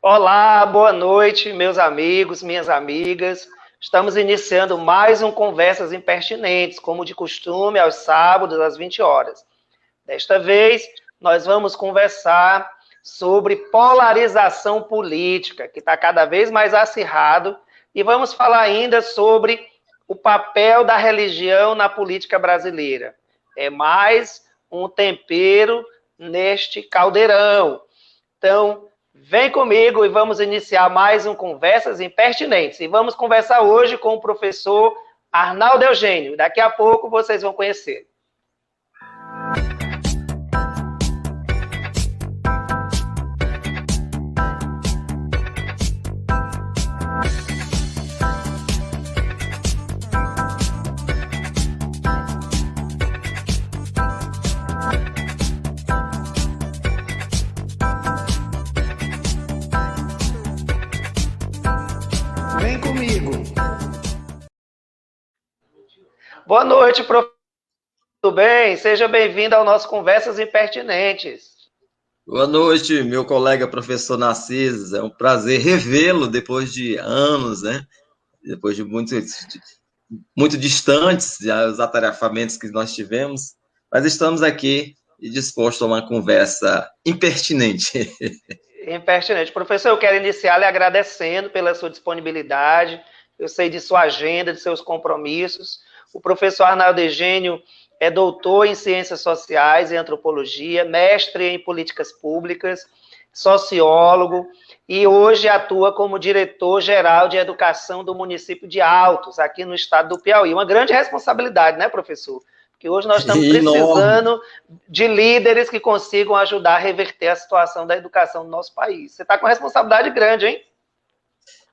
Olá, boa noite, meus amigos, minhas amigas. Estamos iniciando mais um Conversas Impertinentes, como de costume, aos sábados, às 20 horas. Desta vez, nós vamos conversar sobre polarização política, que está cada vez mais acirrado, e vamos falar ainda sobre o papel da religião na política brasileira. É mais um tempero neste caldeirão. Então, vem comigo e vamos iniciar mais um Conversas Impertinentes. E vamos conversar hoje com o professor Arnaldo Eugênio. Daqui a pouco vocês vão conhecer. Vem comigo. Boa noite, professor. Tudo bem? Seja bem-vindo ao nosso Conversas Impertinentes. Boa noite, meu colega professor Narciso. É um prazer revê-lo depois de anos, né? Depois de muito distantes, já os atarefamentos que nós tivemos, mas estamos aqui e dispostos a uma conversa impertinente. Impertinente. Professor, eu quero iniciar lhe agradecendo pela sua disponibilidade. Eu sei de sua agenda, de seus compromissos. O professor Arnaldo Eugênio é doutor em Ciências Sociais e Antropologia, mestre em Políticas Públicas, sociólogo, e hoje atua como diretor-geral de Educação do município de Altos, aqui no estado do Piauí. Uma grande responsabilidade, né, professor? Porque hoje nós estamos precisando de líderes que consigam ajudar a reverter a situação da educação do nosso país. Você está com uma responsabilidade grande, hein?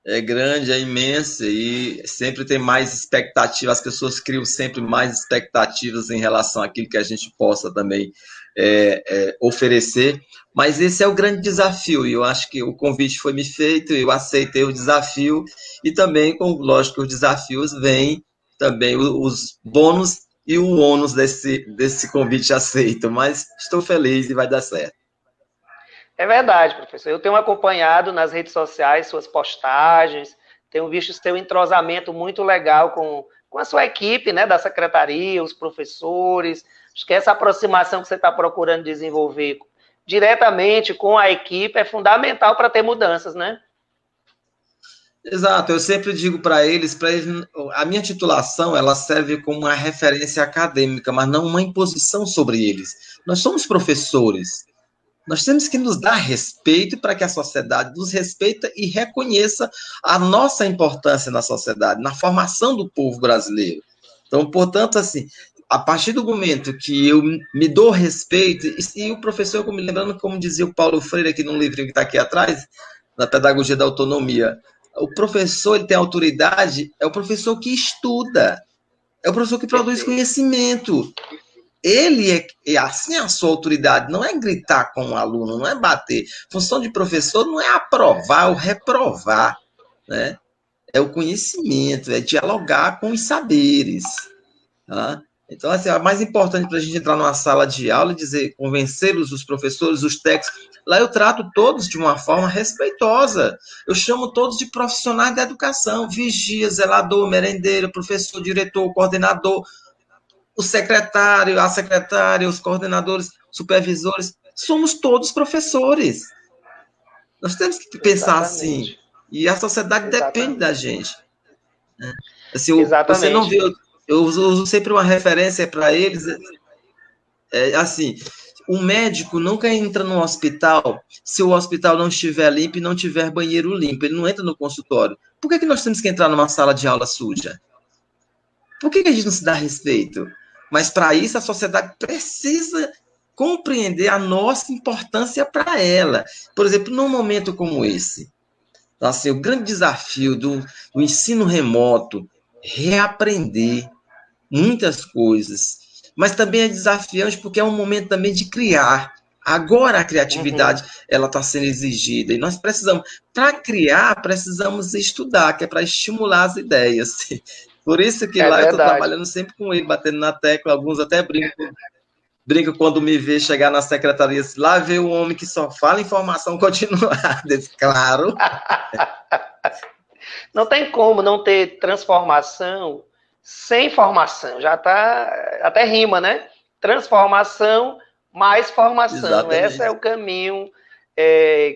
É grande, é imensa e sempre tem mais expectativa, as pessoas criam sempre mais expectativas em relação àquilo que a gente possa também oferecer, mas esse é o grande desafio e eu acho que o convite foi me feito, eu aceitei o desafio e também, lógico, os desafios vêm também os bônus e o ônus desse convite aceito, mas estou feliz e vai dar certo. É verdade, professor. Eu tenho acompanhado nas redes sociais suas postagens, tenho visto seu entrosamento muito legal com a sua equipe, né, da secretaria, os professores. Acho que essa aproximação que você está procurando desenvolver diretamente com a equipe é fundamental para ter mudanças, né? Exato, eu sempre digo para eles, a minha titulação ela serve como uma referência acadêmica, mas não uma imposição sobre eles. Nós somos professores. Nós temos que nos dar respeito para que a sociedade nos respeite e reconheça a nossa importância na sociedade, na formação do povo brasileiro. Então, portanto, assim, a partir do momento que eu me dou respeito, e o professor, me lembrando, como dizia o Paulo Freire, aqui no livrinho que está aqui atrás, na Pedagogia da Autonomia, o professor ele tem autoridade, é o professor que estuda, é o professor que produz conhecimento. Ele assim a sua autoridade, não é gritar com o aluno, não é bater. A função de professor não é aprovar ou reprovar, né? É o conhecimento, é dialogar com os saberes. Tá? Então, assim, é mais importante para a gente entrar numa sala de aula e dizer, convencer os professores, os técnicos. Lá eu trato todos de uma forma respeitosa. Eu chamo todos de profissionais da educação, vigia, zelador, merendeiro, professor, diretor, coordenador, o secretário, a secretária, os coordenadores, supervisores, somos todos professores. Nós temos que pensar assim. E a sociedade depende da gente. Assim, você não vê, eu uso sempre uma referência para eles, assim, o médico nunca entra no hospital se o hospital não estiver limpo e não tiver banheiro limpo. Ele não entra no consultório. Por que nós temos que entrar numa sala de aula suja? Por que a gente não se dá respeito? Mas, para isso, a sociedade precisa compreender a nossa importância para ela. Por exemplo, num momento como esse, então, assim, o grande desafio do ensino remoto, reaprender muitas coisas, mas também é desafiante porque é um momento também de criar. Agora a criatividade ela está sendo exigida e nós precisamos, para criar, precisamos estudar, que é para estimular as ideias. Por isso que lá eu estou trabalhando sempre com ele, batendo na tecla, alguns até brincam. brinco quando me vê chegar na secretaria, lá vê um homem que só fala informação continuada. Claro. Não tem como não ter transformação sem formação. Já tá, até rima, né? Transformação mais formação. Exatamente. Esse é o caminho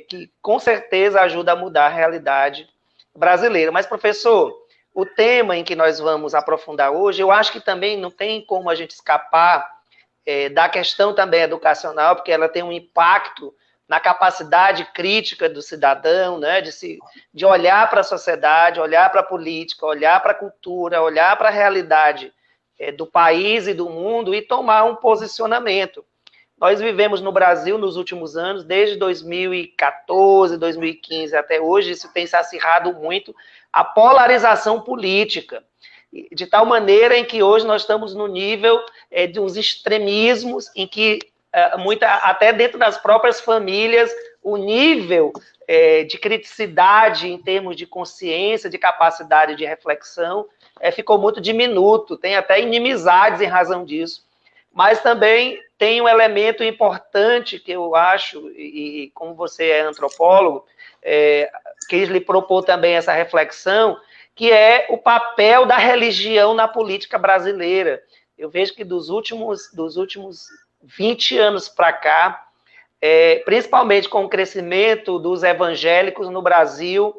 que com certeza ajuda a mudar a realidade brasileira. Mas, professor, o tema em que nós vamos aprofundar hoje, eu acho que também não tem como a gente escapar da questão também educacional, porque ela tem um impacto na capacidade crítica do cidadão, né, de olhar para a sociedade, olhar para a política, olhar para a cultura, olhar para a realidade do país e do mundo e tomar um posicionamento. Nós vivemos no Brasil nos últimos anos, desde 2014, 2015 até hoje, isso tem se acirrado muito, a polarização política, de tal maneira em que hoje nós estamos no nível de uns extremismos, em que até dentro das próprias famílias, o nível de criticidade em termos de consciência, de capacidade de reflexão, ficou muito diminuto, tem até inimizades em razão disso. Mas também tem um elemento importante que eu acho, e como você é antropólogo, quis lhe propor também essa reflexão, que é o papel da religião na política brasileira. Eu vejo que dos últimos 20 anos para cá, principalmente com o crescimento dos evangélicos no Brasil,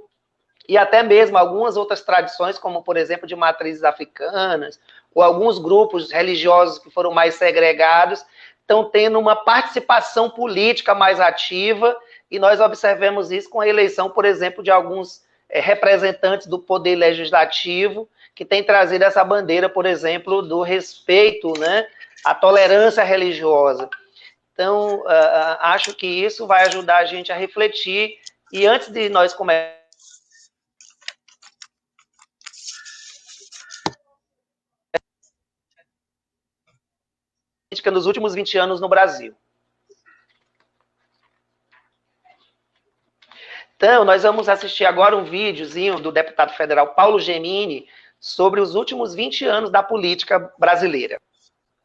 e até mesmo algumas outras tradições, como, por exemplo, de matrizes africanas, ou alguns grupos religiosos que foram mais segregados, estão tendo uma participação política mais ativa, e nós observamos isso com a eleição, por exemplo, de alguns representantes do poder legislativo, que têm trazido essa bandeira, por exemplo, do respeito, né, à tolerância religiosa. Então, acho que isso vai ajudar a gente a refletir, e antes de nós começarmos, nos últimos 20 anos no Brasil. Então, nós vamos assistir agora um videozinho do deputado federal Paulo Gemini sobre os últimos 20 anos da política brasileira.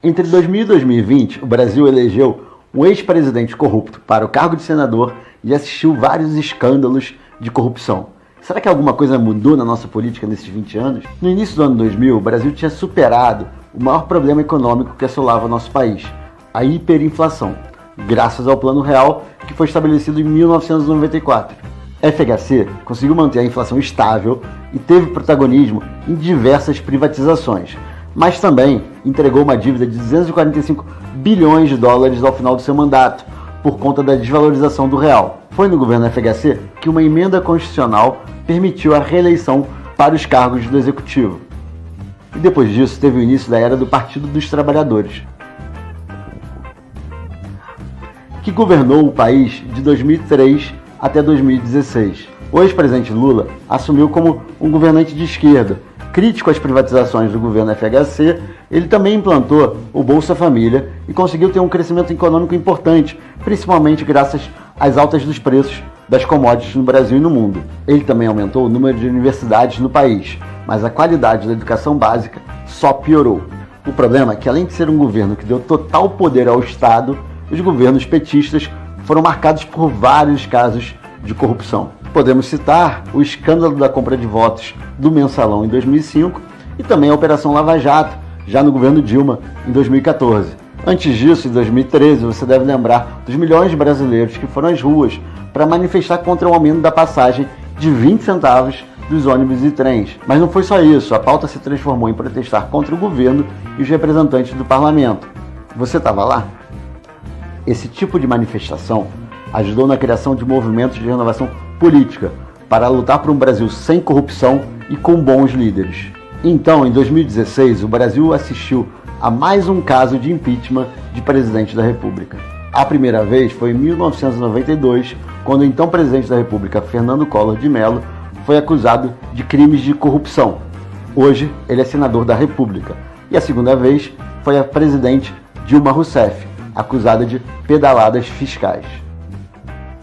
Entre 2000 e 2020, o Brasil elegeu um ex-presidente corrupto para o cargo de senador e assistiu vários escândalos de corrupção. Será que alguma coisa mudou na nossa política nesses 20 anos? No início do ano 2000, o Brasil tinha superado o maior problema econômico que assolava o nosso país, a hiperinflação, graças ao Plano Real, que foi estabelecido em 1994. A FHC conseguiu manter a inflação estável e teve protagonismo em diversas privatizações, mas também entregou uma dívida de 245 bilhões de dólares ao final do seu mandato, por conta da desvalorização do real. Foi no governo FHC que uma emenda constitucional permitiu a reeleição para os cargos do Executivo. E depois disso teve o início da era do Partido dos Trabalhadores, que governou o país de 2003 até 2016. O ex-presidente Lula assumiu como um governante de esquerda. Crítico às privatizações do governo FHC, ele também implantou o Bolsa Família e conseguiu ter um crescimento econômico importante, principalmente graças às altas dos preços das commodities no Brasil e no mundo. Ele também aumentou o número de universidades no país, mas a qualidade da educação básica só piorou. O problema é que, além de ser um governo que deu total poder ao Estado, os governos petistas foram marcados por vários casos de corrupção. Podemos citar o escândalo da compra de votos do Mensalão em 2005 e também a Operação Lava Jato, já no governo Dilma, em 2014. Antes disso, em 2013, você deve lembrar dos milhões de brasileiros que foram às ruas para manifestar contra o aumento da passagem de 20 centavos dos ônibus e trens. Mas não foi só isso, a pauta se transformou em protestar contra o governo e os representantes do parlamento. Você estava lá? Esse tipo de manifestação ajudou na criação de movimentos de renovação política para lutar por um Brasil sem corrupção e com bons líderes. Então, em 2016, o Brasil assistiu a mais um caso de impeachment de presidente da República. A primeira vez foi em 1992, quando o então presidente da República, Fernando Collor de Mello, foi acusado de crimes de corrupção. Hoje, ele é senador da República. E a segunda vez foi a presidente Dilma Rousseff, acusada de pedaladas fiscais.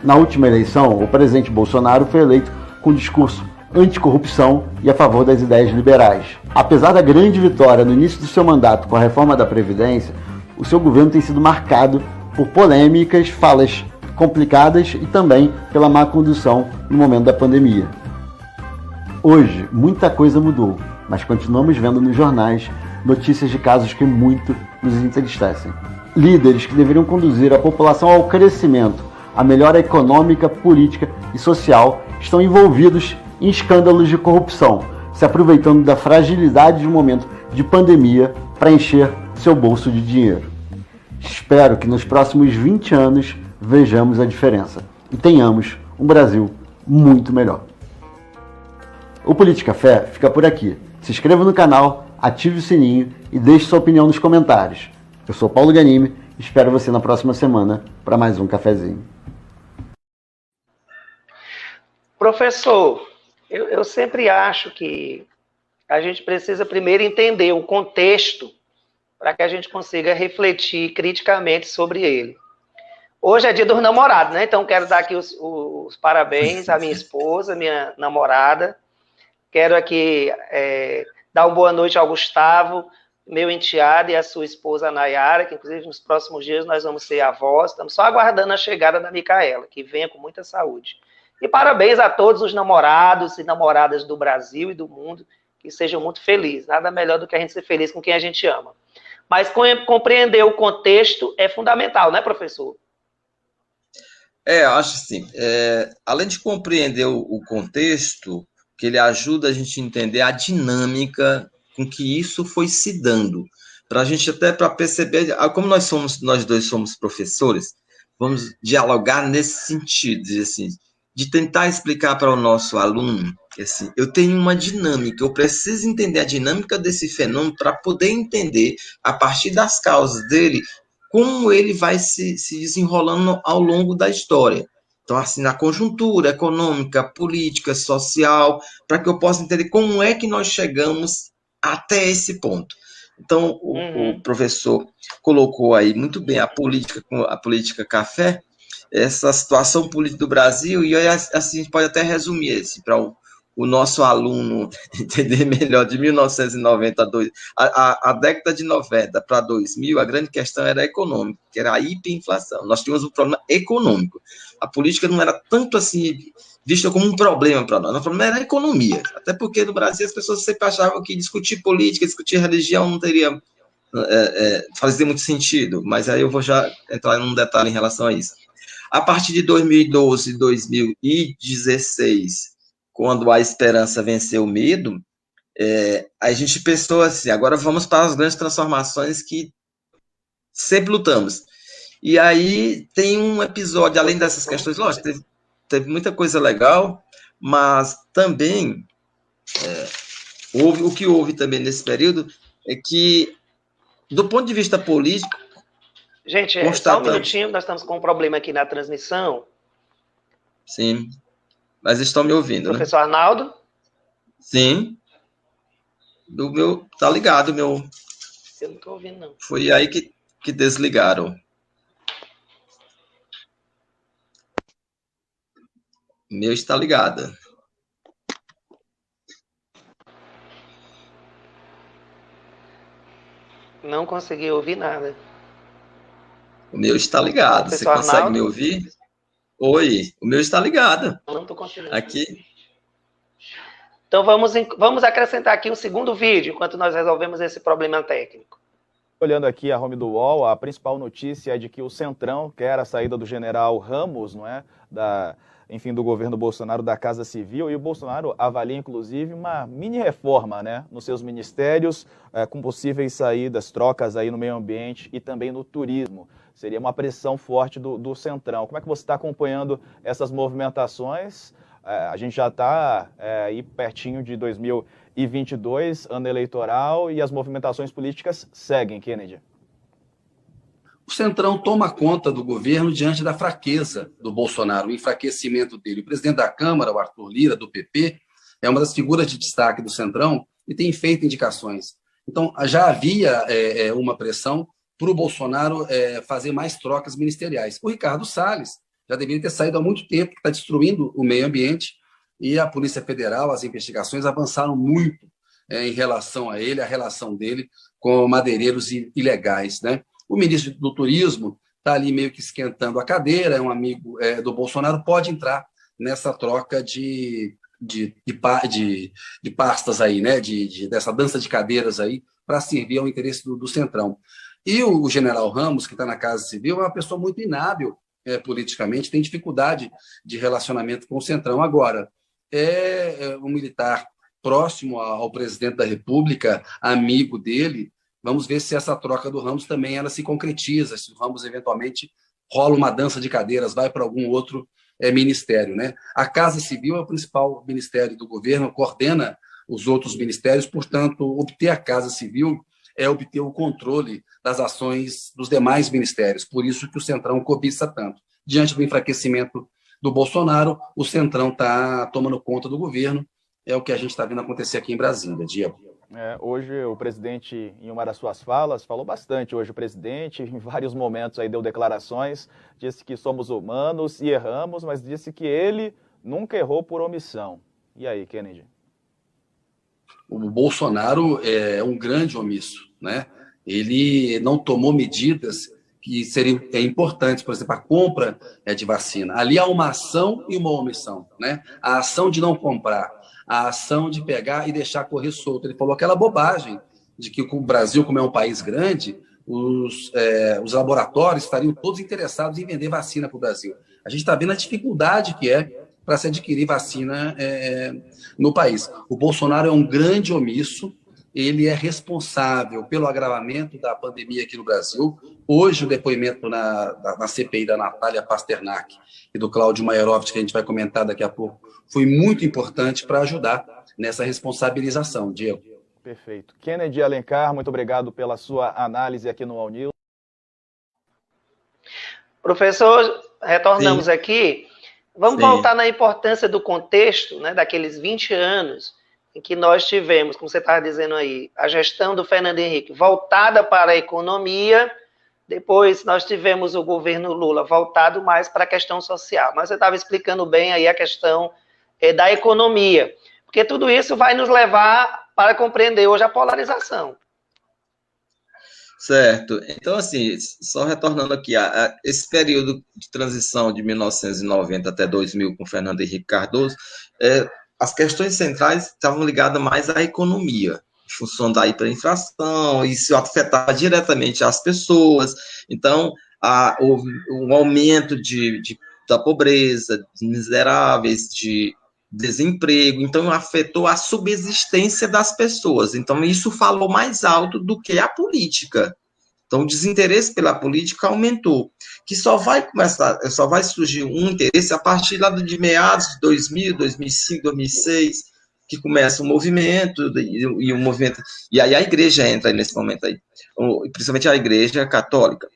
Na última eleição, o presidente Bolsonaro foi eleito com um discurso anticorrupção e a favor das ideias liberais. Apesar da grande vitória no início do seu mandato com a reforma da Previdência, o seu governo tem sido marcado por polêmicas, falas complicadas e também pela má condução no momento da pandemia. Hoje, muita coisa mudou, mas continuamos vendo nos jornais notícias de casos que muito nos entristecem. Líderes que deveriam conduzir a população ao crescimento, à melhora econômica, política e social, estão envolvidos em escândalos de corrupção, se aproveitando da fragilidade de um momento de pandemia para encher seu bolso de dinheiro. Espero que nos próximos 20 anos vejamos a diferença e tenhamos um Brasil muito melhor. O Política Fé fica por aqui. Se inscreva no canal, ative o sininho e deixe sua opinião nos comentários. Eu sou Paulo Ganimi e espero você na próxima semana para mais um cafezinho. Professor, eu sempre acho que a gente precisa primeiro entender o contexto para que a gente consiga refletir criticamente sobre ele. Hoje é dia dos namorados, né? Então quero dar aqui os parabéns à minha esposa, minha namorada. Quero aqui dar uma boa noite ao Gustavo, meu enteado, e a sua esposa Nayara, que inclusive nos próximos dias nós vamos ser avós. Estamos só aguardando a chegada da Micaela, que venha com muita saúde. E parabéns a todos os namorados e namoradas do Brasil e do mundo, que sejam muito felizes. Nada melhor do que a gente ser feliz com quem a gente ama. Mas compreender o contexto é fundamental, né, professor? Acho assim, além de compreender o contexto, que ele ajuda a gente a entender a dinâmica com que isso foi se dando, para a gente até para perceber, como nós dois somos professores, vamos dialogar nesse sentido, assim, de tentar explicar para o nosso aluno, assim, eu tenho uma dinâmica, eu preciso entender a dinâmica desse fenômeno para poder entender, a partir das causas dele, como ele vai se desenrolando ao longo da história. Então, assim, na conjuntura econômica, política, social, para que eu possa entender como é que nós chegamos até esse ponto. Então, o professor colocou aí muito bem a política café, essa situação política do Brasil, e assim, a gente pode até resumir esse para o nosso aluno entender melhor, de 1990 a década de 90 para 2000, a grande questão era econômica, que era a hiperinflação. Nós tínhamos um problema econômico. A política não era tanto assim vista como um problema para nós, o problema era a economia, até porque no Brasil as pessoas sempre achavam que discutir política, discutir religião não teria fazia muito sentido, mas aí eu vou já entrar num detalhe em relação a isso. A partir de 2012, 2016, quando a esperança venceu o medo, a gente pensou assim, agora vamos para as grandes transformações que sempre lutamos. E aí tem um episódio, além dessas questões, lógico, teve muita coisa legal, mas também o que houve também nesse período é que, do ponto de vista político... Gente, só um minutinho, nós estamos com um problema aqui na transmissão. Sim, mas estão me ouvindo, Professor né? Arnaldo? Sim. Tá ligado, meu... Eu não estou ouvindo, não. Foi aí que desligaram. O meu está ligado. Não consegui ouvir nada. O meu está ligado. Você consegue me ouvir? Oi, o meu está ligado. Não estou conseguindo. Aqui. Então vamos acrescentar aqui um segundo vídeo, enquanto nós resolvemos esse problema técnico. Olhando aqui a home do UOL, a principal notícia é de que o Centrão quer a saída do general Ramos, não é? Do governo Bolsonaro, da Casa Civil, e o Bolsonaro avalia, inclusive, uma mini-reforma, né, nos seus ministérios, com possíveis saídas, trocas aí no meio ambiente e também no turismo. Seria uma pressão forte do Centrão. Como é que você está acompanhando essas movimentações? A gente já está aí pertinho de 2022, ano eleitoral, e as movimentações políticas seguem, Kennedy. O Centrão toma conta do governo diante da fraqueza do Bolsonaro, o enfraquecimento dele. O presidente da Câmara, o Arthur Lira, do PP, é uma das figuras de destaque do Centrão e tem feito indicações. Então, já havia uma pressão para o Bolsonaro fazer mais trocas ministeriais. O Ricardo Salles já deveria ter saído há muito tempo, que está destruindo o meio ambiente, e a Polícia Federal, as investigações avançaram muito em relação a ele, a relação dele com madeireiros ilegais, né? O ministro do Turismo está ali meio que esquentando a cadeira, é um amigo do Bolsonaro, pode entrar nessa troca de pastas aí, né? Dessa dança de cadeiras aí, para servir ao interesse do Centrão. E o general Ramos, que está na Casa Civil, é uma pessoa muito inábil politicamente, tem dificuldade de relacionamento com o Centrão. Agora, é um militar próximo ao presidente da República, amigo dele. Vamos ver se essa troca do Ramos também ela se concretiza, se o Ramos eventualmente rola uma dança de cadeiras, vai para algum outro ministério, né? A Casa Civil é o principal ministério do governo, coordena os outros ministérios, portanto, obter a Casa Civil é obter o controle das ações dos demais ministérios, por isso que o Centrão cobiça tanto. Diante do enfraquecimento do Bolsonaro, o Centrão está tomando conta do governo, é o que a gente está vendo acontecer aqui em Brasília, Diego. Hoje o presidente, em uma das suas falas, falou bastante. Hoje o presidente, em vários momentos, aí deu declarações, disse que somos humanos e erramos, mas disse que ele nunca errou por omissão. E aí, Kennedy? O Bolsonaro é um grande omisso, né? Ele não tomou medidas que seriam importantes, por exemplo, a compra de vacina. Ali há uma ação e uma omissão, né? A ação de não comprar, a ação de pegar e deixar correr solto. Ele falou aquela bobagem de que o Brasil, como é um país grande, os laboratórios estariam todos interessados em vender vacina para o Brasil. A gente está vendo a dificuldade que é para se adquirir vacina no país. O Bolsonaro é um grande omisso, ele é responsável pelo agravamento da pandemia aqui no Brasil. Hoje, o depoimento na CPI da Natália Pasternak e do Cláudio Maierovitch, que a gente vai comentar daqui a pouco, foi muito importante para ajudar nessa responsabilização, Diego. Perfeito. Kennedy Alencar, muito obrigado pela sua análise aqui no All News. Professor, retornamos Sim. aqui. Vamos voltar na importância do contexto, né, daqueles 20 anos em que nós tivemos, como você estava dizendo aí, a gestão do Fernando Henrique voltada para a economia, depois nós tivemos o governo Lula voltado mais para a questão social. Mas você estava explicando bem aí a questão da economia, porque tudo isso vai nos levar para compreender hoje a polarização. Certo. Então, assim, só retornando aqui, esse período de transição de 1990 até 2000 com Fernando Henrique Cardoso, as questões centrais estavam ligadas mais à economia, em função da hiperinflação, isso afetava diretamente as pessoas. Então, houve um aumento da pobreza, de miseráveis, de desemprego, então afetou a subsistência das pessoas. Então, isso falou mais alto do que a política. Então, o desinteresse pela política aumentou, que só vai surgir um interesse a partir lá de meados de 2000, 2005, 2006, que começa o movimento, e aí a igreja entra nesse momento aí, principalmente a igreja católica.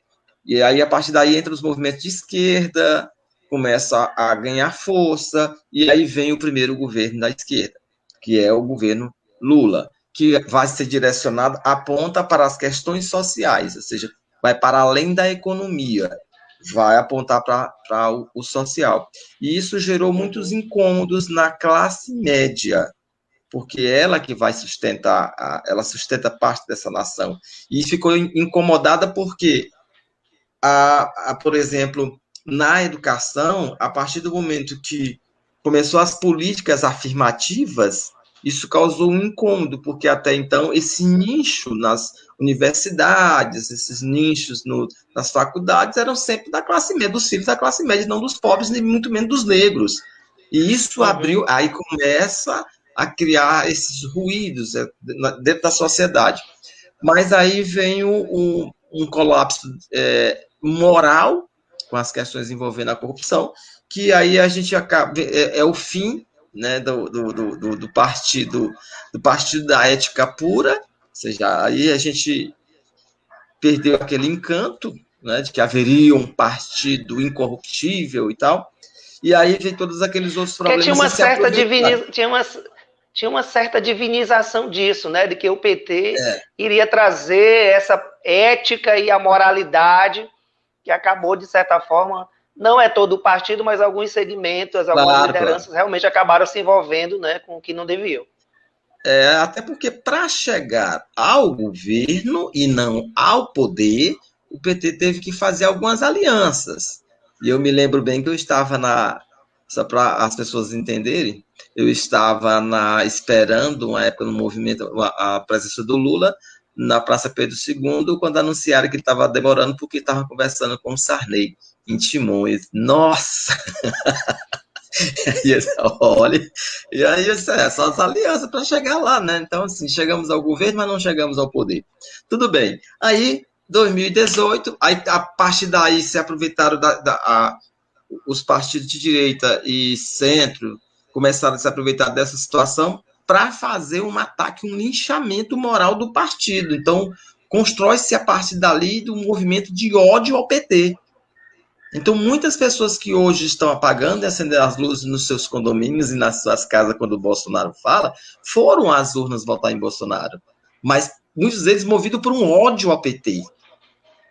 E aí, a partir daí, entra os movimentos de esquerda, começa a ganhar força, e aí vem o primeiro governo da esquerda, que é o governo Lula, que vai ser direcionado, aponta para as questões sociais, ou seja, vai para além da economia, vai apontar para o social. E isso gerou muitos incômodos na classe média, porque ela que vai sustentar, ela sustenta parte dessa nação. E ficou incomodada porque, por exemplo, na educação, a partir do momento que começou as políticas afirmativas, isso causou um incômodo, porque até então esse nicho nas universidades, esses nichos nas faculdades eram sempre da classe média, dos filhos da classe média, não dos pobres, nem muito menos dos negros. E isso abriu, aí começa a criar esses ruídos dentro da sociedade. Mas aí vem um colapso moral, com as questões envolvendo a corrupção, que aí a gente acaba, o fim, né, do partido da ética pura, ou seja, aí a gente perdeu aquele encanto, né, de que haveria um partido incorruptível e tal, e aí vem todos aqueles outros problemas. Porque tinha uma certa divinização disso, né, de que o PT iria trazer essa ética e a moralidade, que acabou, de certa forma, não é todo o partido, mas alguns segmentos, algumas lideranças realmente acabaram se envolvendo, né, com o que não deviam. Até porque, para chegar ao governo e não ao poder, o PT teve que fazer algumas alianças. E eu me lembro bem que eu estava só para as pessoas entenderem, eu estava esperando uma época no movimento, a presença do Lula na Praça Pedro II, quando anunciaram que ele estava demorando porque estava conversando com o Sarney em Timões. Nossa! Olha, e aí só as alianças para chegar lá, né? Então, assim, chegamos ao governo, mas não chegamos ao poder. Tudo bem. Aí, 2018, aí, a partir daí se aproveitaram os partidos de direita e centro começaram a se aproveitar dessa situação para fazer um ataque, um linchamento moral do partido. Então, constrói-se a partir dali do movimento de ódio ao PT. Então, muitas pessoas que hoje estão apagando e acendendo as luzes nos seus condomínios e nas suas casas quando o Bolsonaro fala, foram às urnas votar em Bolsonaro. Mas muitos deles movidos por um ódio ao PT.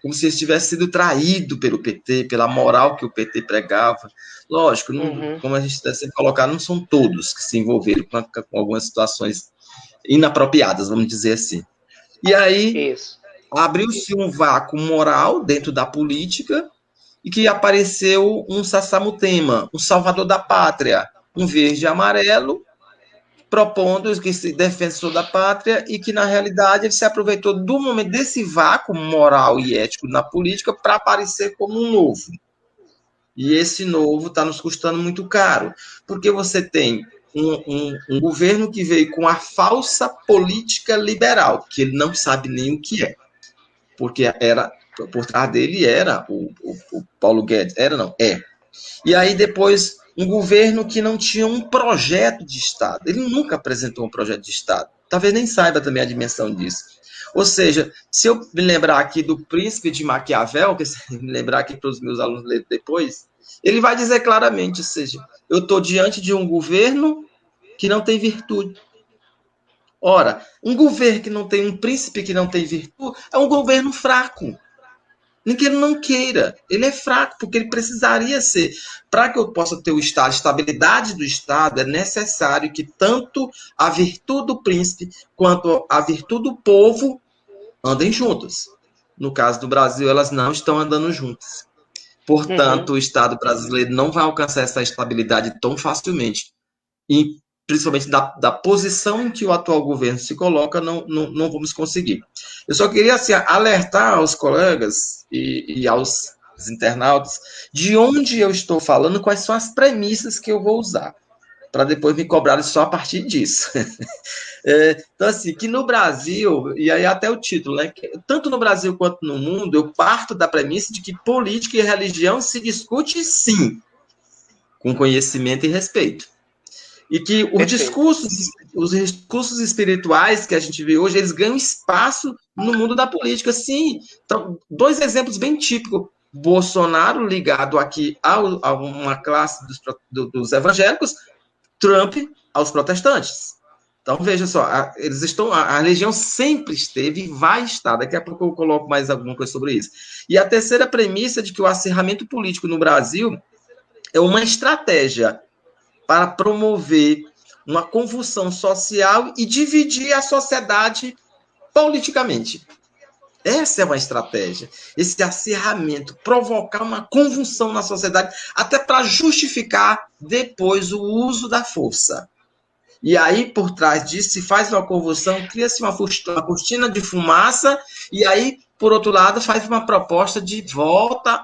Como se eles tivessem sido traídos pelo PT, pela moral que o PT pregava. Lógico, como a gente está sempre colocando, não são todos que se envolveram com algumas situações inapropriadas, vamos dizer assim. E aí, abriu-se um vácuo moral dentro da política, e que apareceu um Sassamutema, um salvador da pátria, um verde e amarelo, propondo que se defensor da pátria, e que, na realidade, ele se aproveitou do momento desse vácuo moral e ético na política para aparecer como um novo. E esse novo está nos custando muito caro, porque você tem um governo que veio com a falsa política liberal, que ele não sabe nem o que é, porque por trás dele era o Paulo Guedes. E aí depois um governo que não tinha um projeto de Estado. Ele nunca apresentou um projeto de Estado. Talvez nem saiba também a dimensão disso. Ou seja, se eu me lembrar aqui do Príncipe de Maquiavel, que se me lembrar aqui para os meus alunos lerem depois, ele vai dizer claramente, ou seja, eu estou diante de um governo que não tem virtude. Ora, um governo que não tem um príncipe que não tem virtude é um governo fraco. Nem que ele não queira, ele é fraco, porque ele precisaria ser. Para que eu possa ter o Estado, a estabilidade do Estado, é necessário que tanto a virtude do príncipe quanto a virtude do povo andem juntas. No caso do Brasil, elas não estão andando juntas. Portanto, o Estado brasileiro não vai alcançar essa estabilidade tão facilmente. E, principalmente da posição em que o atual governo se coloca, não vamos conseguir. Eu só queria assim, alertar aos colegas e aos internautas de onde eu estou falando, quais são as premissas que eu vou usar, para depois me cobrarem só a partir disso. Então, assim, que no Brasil, e aí até o título, né, tanto no Brasil quanto no mundo, eu parto da premissa de que política e religião se discute, sim, com conhecimento e respeito. E que os discursos espirituais que a gente vê hoje, eles ganham espaço no mundo da política, sim. Então, 2 exemplos bem típicos. Bolsonaro ligado aqui a uma classe dos evangélicos, Trump aos protestantes. Então, veja só, a religião sempre esteve e vai estar. Daqui a pouco eu coloco mais alguma coisa sobre isso. E a terceira premissa de que o acirramento político no Brasil é uma estratégia para promover uma convulsão social e dividir a sociedade politicamente. Essa é uma estratégia. Esse acirramento, provocar uma convulsão na sociedade, até para justificar depois o uso da força. E aí, por trás disso, se faz uma convulsão, cria-se uma cortina de fumaça, e aí, por outro lado, faz uma proposta de volta,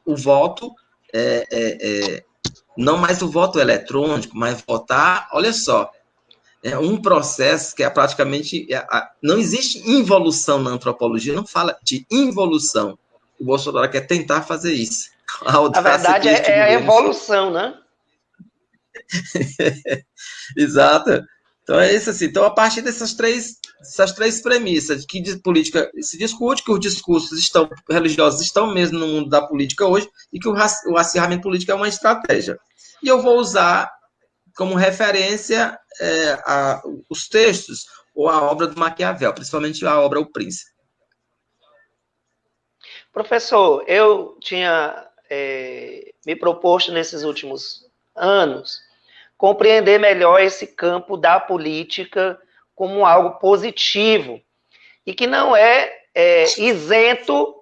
o voto não mais o voto eletrônico, mas votar, olha só, é um processo que é praticamente, não existe involução na antropologia, não fala de involução. O Bolsonaro quer tentar fazer isso. A verdade é a evolução, né? Exato. Então é isso assim. Então, a partir dessas três premissas, que de política se discute, que os discursos religiosos estão mesmo no mundo da política hoje, e que o acirramento político é uma estratégia. E eu vou usar como referência os textos ou a obra do Maquiavel, principalmente a obra O Príncipe. Professor, eu tinha me proposto nesses últimos anos compreender melhor esse campo da política como algo positivo e que não é isento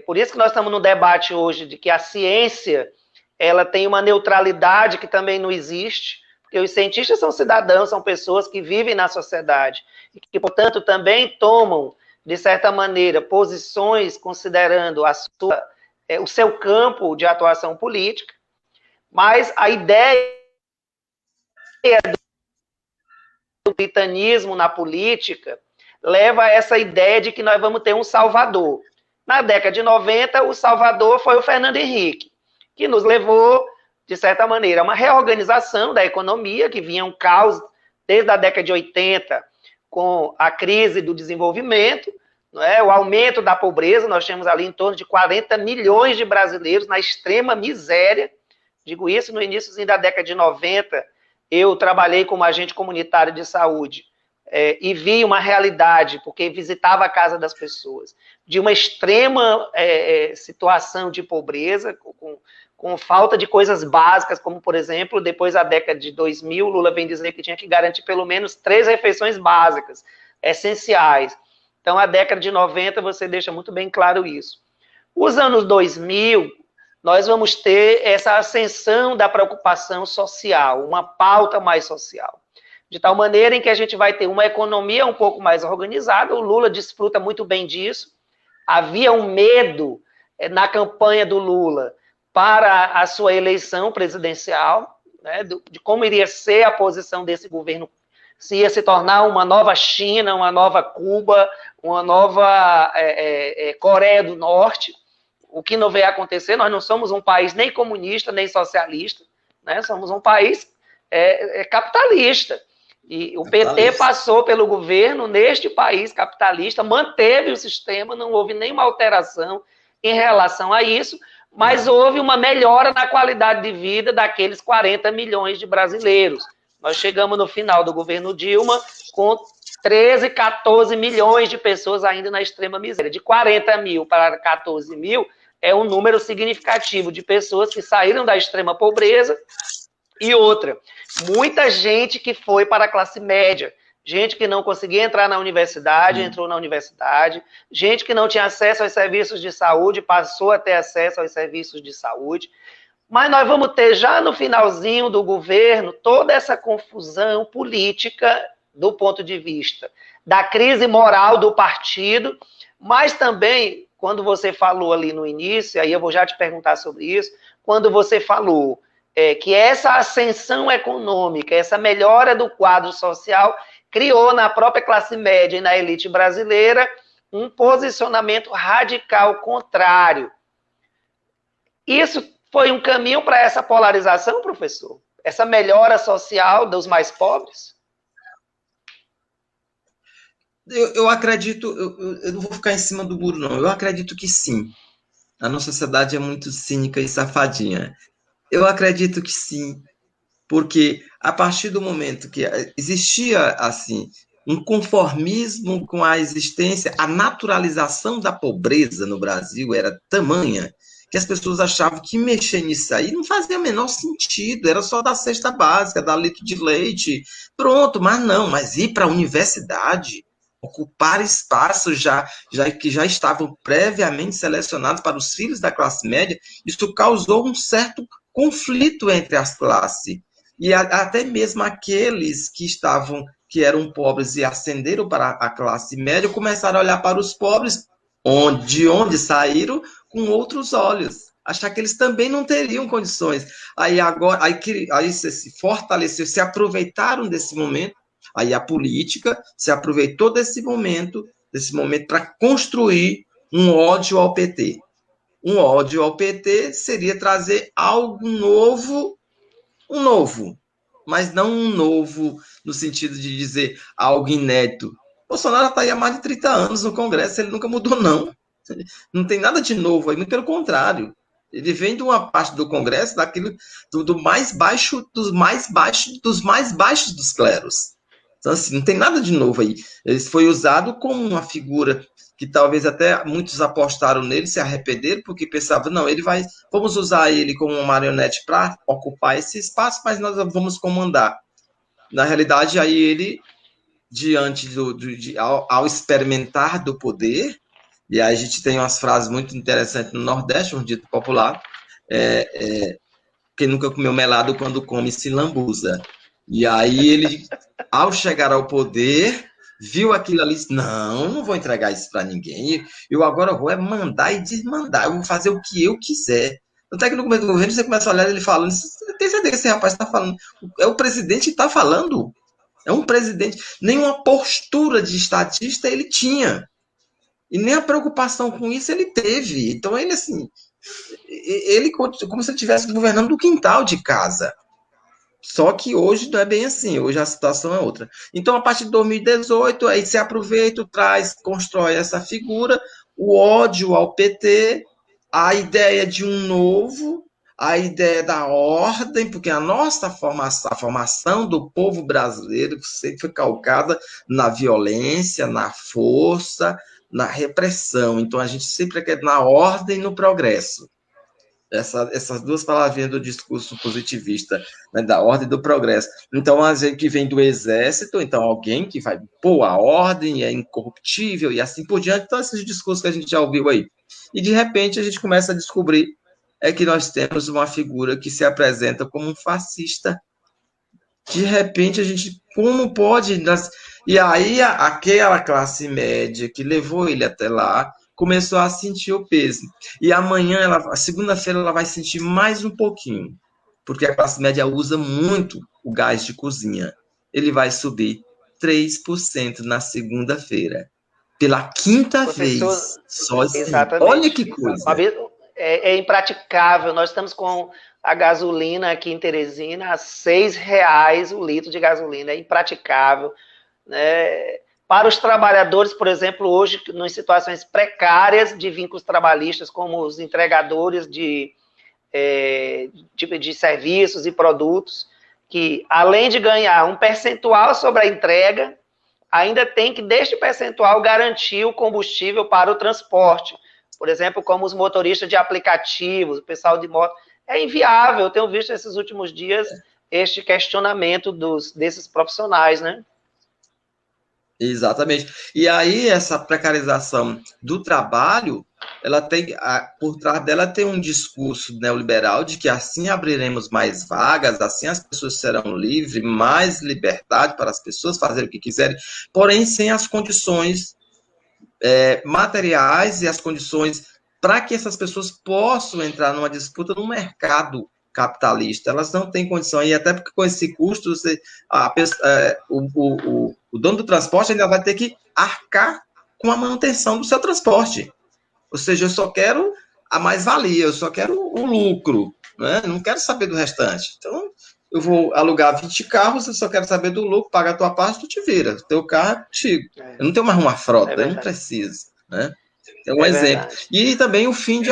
Por isso que nós estamos no debate hoje de que a ciência ela tem uma neutralidade que também não existe, porque os cientistas são cidadãos, são pessoas que vivem na sociedade e que, portanto, também tomam, de certa maneira, posições considerando o seu campo de atuação política, mas a ideia do britanismo na política leva a essa ideia de que nós vamos ter um salvador. Na década de 90, o salvador foi o Fernando Henrique, que nos levou, de certa maneira, a uma reorganização da economia, que vinha um caos desde a década de 80, com a crise do desenvolvimento, não é? O aumento da pobreza, nós temos ali em torno de 40 milhões de brasileiros na extrema miséria. Digo isso no início da década de 90, eu trabalhei como agente comunitário de saúde, e vi uma realidade, porque visitava a casa das pessoas, de uma extrema situação de pobreza, com falta de coisas básicas, como, por exemplo, depois da década de 2000, Lula vem dizer que tinha que garantir pelo menos 3 refeições básicas, essenciais. Então, a década de 90, você deixa muito bem claro isso. Os anos 2000, nós vamos ter essa ascensão da preocupação social, uma pauta mais social. De tal maneira em que a gente vai ter uma economia um pouco mais organizada, o Lula desfruta muito bem disso. Havia um medo na campanha do Lula para a sua eleição presidencial, né, de como iria ser a posição desse governo, se ia se tornar uma nova China, uma nova Cuba, uma nova Coreia do Norte, o que não veio acontecer. Nós não somos um país nem comunista, nem socialista, né, somos um país capitalista. E o PT passou pelo governo neste país capitalista, manteve o sistema, não houve nenhuma alteração em relação a isso, mas houve uma melhora na qualidade de vida daqueles 40 milhões de brasileiros. Nós chegamos no final do governo Dilma com 13, 14 milhões de pessoas ainda na extrema miséria. De 40 mil para 14 mil é um número significativo de pessoas que saíram da extrema pobreza. E outra, muita gente que foi para a classe média, gente que não conseguia entrar na universidade, entrou na universidade, gente que não tinha acesso aos serviços de saúde, passou a ter acesso aos serviços de saúde. Mas nós vamos ter já no finalzinho do governo toda essa confusão política do ponto de vista da crise moral do partido, mas também, quando você falou ali no início, aí eu vou já te perguntar sobre isso, quando você falou que essa ascensão econômica, essa melhora do quadro social, criou na própria classe média e na elite brasileira um posicionamento radical contrário. Isso foi um caminho para essa polarização, professor? Essa melhora social dos mais pobres? Eu acredito, eu não vou ficar em cima do muro, não. Eu acredito que sim. A nossa sociedade é muito cínica e safadinha. Eu acredito que sim, porque a partir do momento que existia, assim, um conformismo com a existência, a naturalização da pobreza no Brasil era tamanha que as pessoas achavam que mexer nisso aí não fazia o menor sentido, era só dar cesta básica, dar litro de leite, pronto, mas ir para a universidade, ocupar espaços que já estavam previamente selecionados para os filhos da classe média, isso causou um certo conflito entre as classes. E até mesmo aqueles que eram pobres e ascenderam para a classe média, começaram a olhar para os pobres, de onde saíram, com outros olhos. Achar que eles também não teriam condições. Aí se fortaleceu, se aproveitaram desse momento, aí a política se aproveitou desse momento para construir um ódio ao PT. Um ódio ao PT seria trazer algo novo, mas não um novo no sentido de dizer algo inédito. Bolsonaro está aí há mais de 30 anos no Congresso, ele nunca mudou, não. Não tem nada de novo aí, muito pelo contrário. Ele vem de uma parte do Congresso, daquilo do mais baixo, dos mais baixos dos cleros. Então, assim, não tem nada de novo aí. Ele foi usado como uma figura que talvez até muitos apostaram nele, se arrependeram, porque pensavam, não, vamos usar ele como uma marionete para ocupar esse espaço, mas nós vamos comandar. Na realidade, aí ele, diante ao experimentar do poder, E aí a gente tem umas frases muito interessantes no Nordeste, um dito popular, quem nunca comeu melado quando come se lambuza. E aí ele, ao chegar ao poder, viu aquilo ali e disse, não vou entregar isso para ninguém, eu agora vou mandar e desmandar, eu vou fazer o que eu quiser. Até que no começo do governo você começa a olhar ele falando, tem certeza que esse rapaz está falando, é o presidente que está falando, é um presidente, nenhuma postura de estatista ele tinha, e nem a preocupação com isso ele teve, então ele assim, ele como se ele estivesse governando do quintal de casa. Só que hoje não é bem assim, hoje a situação é outra. Então, a partir de 2018, aí se aproveita, constrói essa figura, o ódio ao PT, a ideia de um novo, a ideia da ordem, porque a nossa formação, a formação do povo brasileiro sempre foi calcada na violência, na força, na repressão. Então, a gente sempre quer na ordem e no progresso. Essas duas palavrinhas do discurso positivista, né, da ordem e do progresso. Então, a gente que vem do exército, então alguém que vai pôr a ordem, é incorruptível e assim por diante, então esses discursos que a gente já ouviu aí. E, de repente, a gente começa a descobrir que nós temos uma figura que se apresenta como um fascista. De repente, a gente, como pode... E aí, aquela classe média que levou ele até lá, começou a sentir o peso. E amanhã, a segunda-feira, ela vai sentir mais um pouquinho, porque a classe média usa muito o gás de cozinha. Ele vai subir 3% na segunda-feira. Pela quinta vez. Só assim. Exatamente. Olha que coisa. É impraticável. Nós estamos com a gasolina aqui em Teresina a R$6 o litro de gasolina. É impraticável, né? Para os trabalhadores, por exemplo, hoje, em situações precárias de vínculos trabalhistas, como os entregadores de serviços e produtos, que, além de ganhar um percentual sobre a entrega, ainda tem que, deste percentual, garantir o combustível para o transporte. Por exemplo, como os motoristas de aplicativos, o pessoal de moto. É inviável. Eu tenho visto nesses últimos dias este questionamento desses profissionais, né? Exatamente. E aí, essa precarização do trabalho, ela tem, por trás dela tem um discurso neoliberal de que assim abriremos mais vagas, assim as pessoas serão livres, mais liberdade para as pessoas fazerem o que quiserem, porém sem as condições materiais e as condições para que essas pessoas possam entrar numa disputa no mercado capitalista. Elas não têm condição, e até porque com esse custo, o dono do transporte ainda vai ter que arcar com a manutenção do seu transporte. Ou seja, eu só quero a mais-valia, eu só quero o lucro, né? Não quero saber do restante. Então, eu vou alugar 20 carros, eu só quero saber do lucro, paga a tua parte, tu te vira. O teu carro é contigo. Eu não tenho mais uma frota, eu não preciso, né? É um exemplo. Verdade. E também o fim de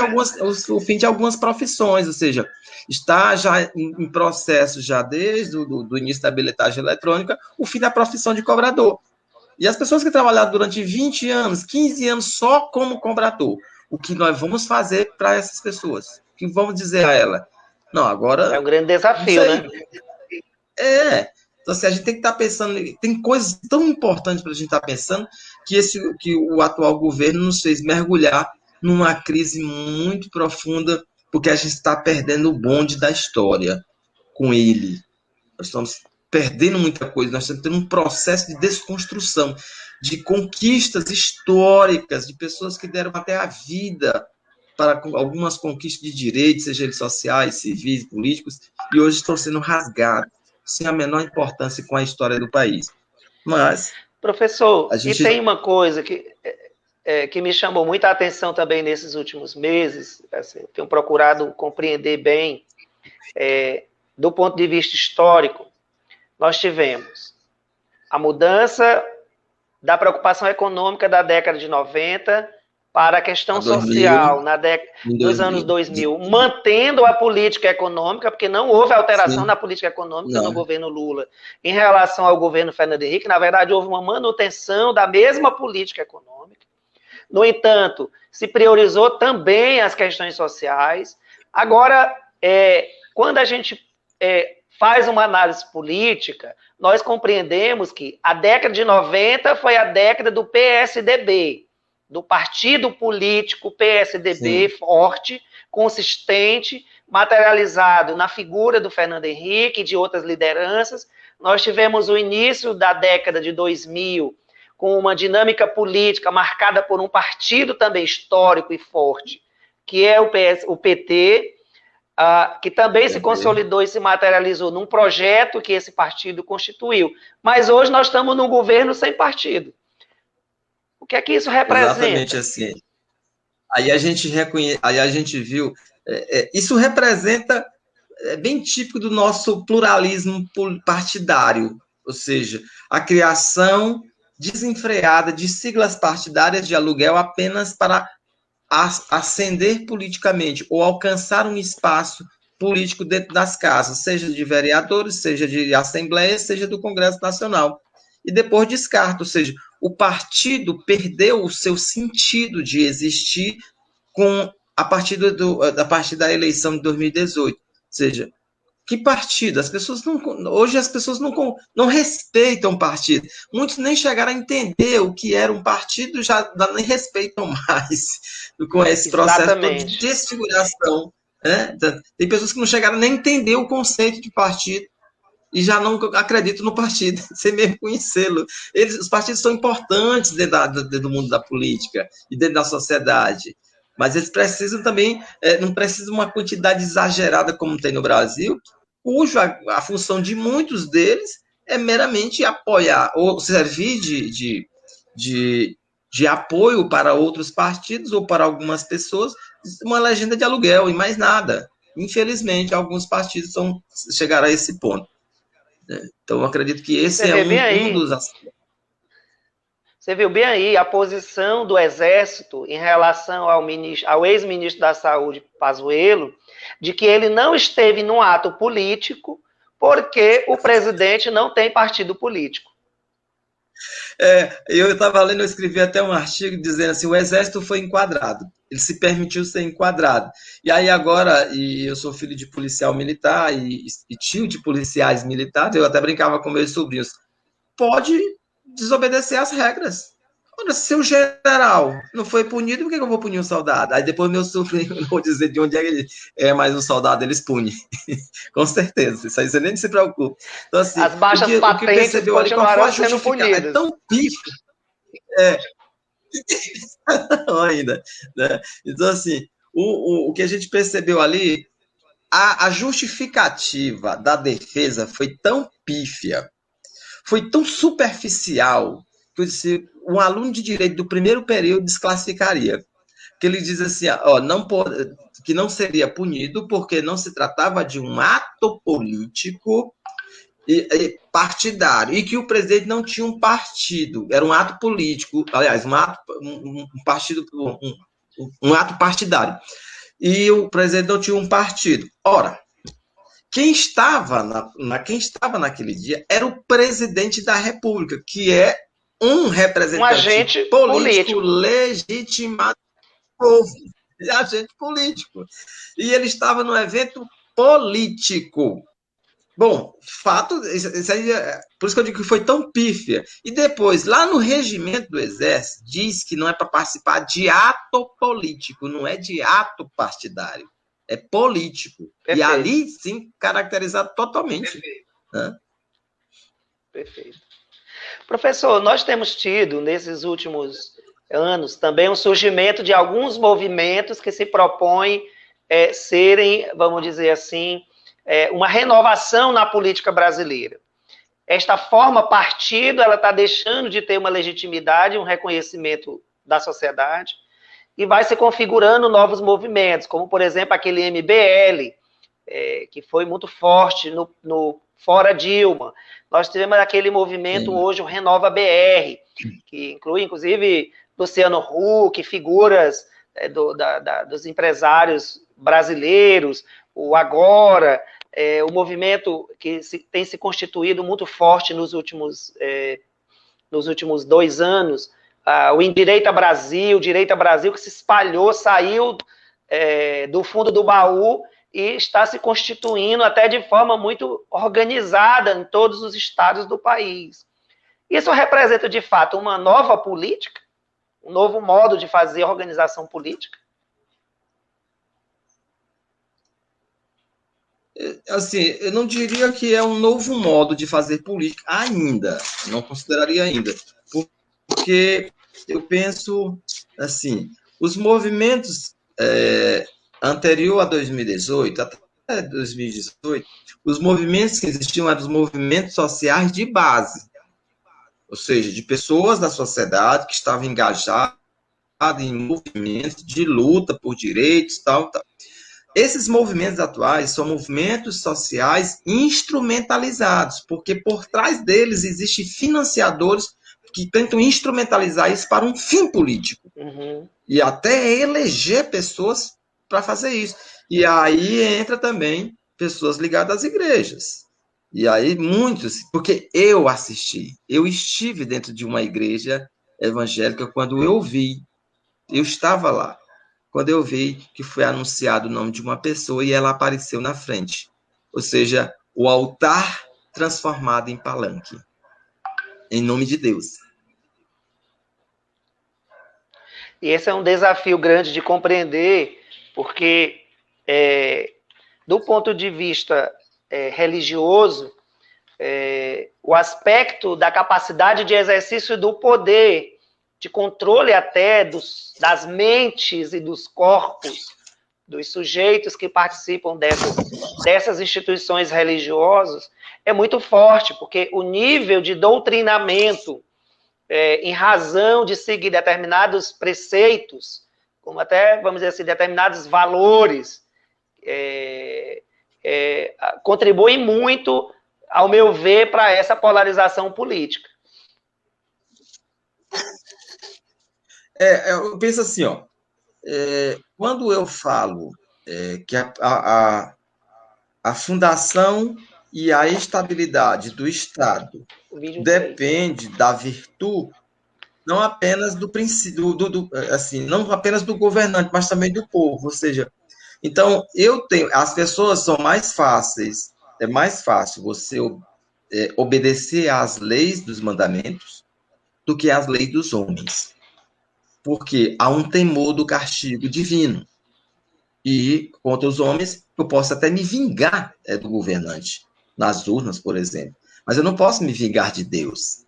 algumas profissões, ou seja, está já em processo, já desde o início da bilhetagem eletrônica, o fim da profissão de cobrador. E as pessoas que trabalharam durante 20 anos, 15 anos só como cobrador, o que nós vamos fazer para essas pessoas? O que vamos dizer a ela? Não, agora... É um grande desafio, né? Então, assim, a gente tem que estar pensando, tem coisas tão importantes para a gente estar pensando que o atual governo nos fez mergulhar numa crise muito profunda, porque a gente está perdendo o bonde da história com ele. Nós estamos perdendo muita coisa, nós estamos tendo um processo de desconstrução, de conquistas históricas, de pessoas que deram até a vida para algumas conquistas de direitos, sejam eles sociais, civis, políticos, e hoje estão sendo rasgados, sem a menor importância com a história do país. Mas... Professor, e tem uma coisa que me chamou muita atenção também nesses últimos meses, assim, tenho procurado compreender bem, do ponto de vista histórico, nós tivemos a mudança da preocupação econômica da década de 90 para a questão social nos anos 2000, mantendo a política econômica, porque não houve alteração na política econômica no governo Lula. Em relação ao governo Fernando Henrique, na verdade, houve uma manutenção da mesma política econômica. No entanto, se priorizou também as questões sociais. Agora, quando a gente faz uma análise política, nós compreendemos que a década de 90 foi a década do PSDB, do partido político PSDB, forte, consistente, materializado na figura do Fernando Henrique e de outras lideranças. Nós tivemos o início da década de 2000 com uma dinâmica política marcada por um partido também histórico e forte, que é o PT, que também se consolidou e se materializou num projeto que esse partido constituiu. Mas hoje nós estamos num governo sem partido. O que é que isso representa? Exatamente assim. Aí a gente viu, isso representa bem típico do nosso pluralismo partidário, ou seja, a criação desenfreada de siglas partidárias de aluguel apenas para ascender politicamente ou alcançar um espaço político dentro das casas, seja de vereadores, seja de assembleia, seja do Congresso Nacional. E depois descarta, ou seja, o partido perdeu o seu sentido de existir a partir da eleição de 2018. Ou seja, que partido? Hoje as pessoas não respeitam partido. Muitos nem chegaram a entender o que era um partido, já nem respeitam mais com esse processo de desfiguração. Né? Tem pessoas que não chegaram nem a entender o conceito de partido e já não acreditam no partido, sem mesmo conhecê-lo. Os partidos são importantes dentro do mundo da política e dentro da sociedade, mas eles precisam também, não precisam uma quantidade exagerada como tem no Brasil, cuja a função de muitos deles é meramente apoiar, ou servir de apoio para outros partidos ou para algumas pessoas, uma legenda de aluguel e mais nada. Infelizmente, alguns partidos chegaram a esse ponto. Então, eu acredito que esse é um dos aspectos. Você viu bem aí a posição do Exército em relação ao ex-ministro da Saúde, Pazuello, de que ele não esteve num ato político porque o presidente não tem partido político. Eu estava lendo, eu escrevi até um artigo dizendo assim, o Exército foi enquadrado, ele se permitiu ser enquadrado. E aí agora, e eu sou filho de policial militar e tio de policiais militares, eu até brincava com meus sobrinhos, pode desobedecer às regras. Olha, se o general não foi punido, por que eu vou punir um soldado? Aí depois meu sobrinho, não vou dizer de onde ele é, mas um soldado eles punem. Com certeza, isso aí você nem se preocupa. Então, assim, as baixas patentes continuaram sendo punidas. É tão pífio. Ainda. Né? Então, assim, o que a gente percebeu ali, a justificativa da defesa foi tão pífia, foi tão superficial, que eu disse, um aluno de direito do primeiro período desclassificaria. Que ele diz assim, que não seria punido porque não se tratava de um ato político e partidário, e que o presidente não tinha um partido, era um ato político, aliás, um ato partidário, e o presidente não tinha um partido. Ora, quem estava naquele dia era o presidente da República, que é um representante agente político legitimado do povo, agente político. E ele estava no evento político. Bom, fato, isso aí, por isso que eu digo que foi tão pífia. E depois, lá no regimento do Exército, diz que não é para participar de ato político, não é de ato partidário, é político. Perfeito. E ali, sim, caracterizado totalmente. Perfeito. Né? Perfeito. Professor, nós temos tido, nesses últimos anos, também um surgimento de alguns movimentos que se propõem serem, vamos dizer assim, uma renovação na política brasileira. Esta forma partido, ela está deixando de ter uma legitimidade, um reconhecimento da sociedade, e vai se configurando novos movimentos, como, por exemplo, aquele MBL, que foi muito forte no Fora Dilma. Nós tivemos aquele movimento hoje, o Renova BR, que inclui, inclusive, Luciano Huck, figuras dos empresários brasileiros, o Agora, o movimento que tem se constituído muito forte nos últimos 2 anos, o Direita Brasil, que se espalhou, saiu do fundo do baú e está se constituindo até de forma muito organizada em todos os estados do país. Isso representa, de fato, uma nova política? um novo modo de fazer organização política? Assim, eu não diria que é um novo modo de fazer política ainda, não consideraria ainda, porque eu penso assim, os movimentos anterior a 2018, até 2018, os movimentos que existiam eram os movimentos sociais de base, ou seja, de pessoas da sociedade que estavam engajadas em movimentos de luta por direitos, tal, tal. Esses movimentos atuais são movimentos sociais instrumentalizados, porque por trás deles existem financiadores que tentam instrumentalizar isso para um fim político. Uhum. E até eleger pessoas para fazer isso. E aí entra também pessoas ligadas às igrejas. E aí muitos, porque eu estive dentro de uma igreja evangélica quando eu vi, eu estava lá. Quando eu vi que foi anunciado o nome de uma pessoa e ela apareceu na frente. Ou seja, o altar transformado em palanque. Em nome de Deus. E esse é um desafio grande de compreender, porque, do ponto de vista religioso, o aspecto da capacidade de exercício do poder, de controle até das mentes e dos corpos dos sujeitos que participam dessas instituições religiosas, é muito forte, porque o nível de doutrinamento, em razão de seguir determinados preceitos, como até, vamos dizer assim, determinados valores, contribuem muito, ao meu ver, para essa polarização política. Eu penso assim, ó, quando eu falo que a fundação e a estabilidade do Estado depende da virtude, não apenas do princípio, assim, não apenas do governante, mas também do povo. Ou seja, então as pessoas são mais fáceis, é mais fácil você obedecer às leis dos mandamentos do que às leis dos homens. Porque há um temor do castigo divino. E contra os homens, eu posso até me vingar do governante, nas urnas, por exemplo. Mas eu não posso me vingar de Deus.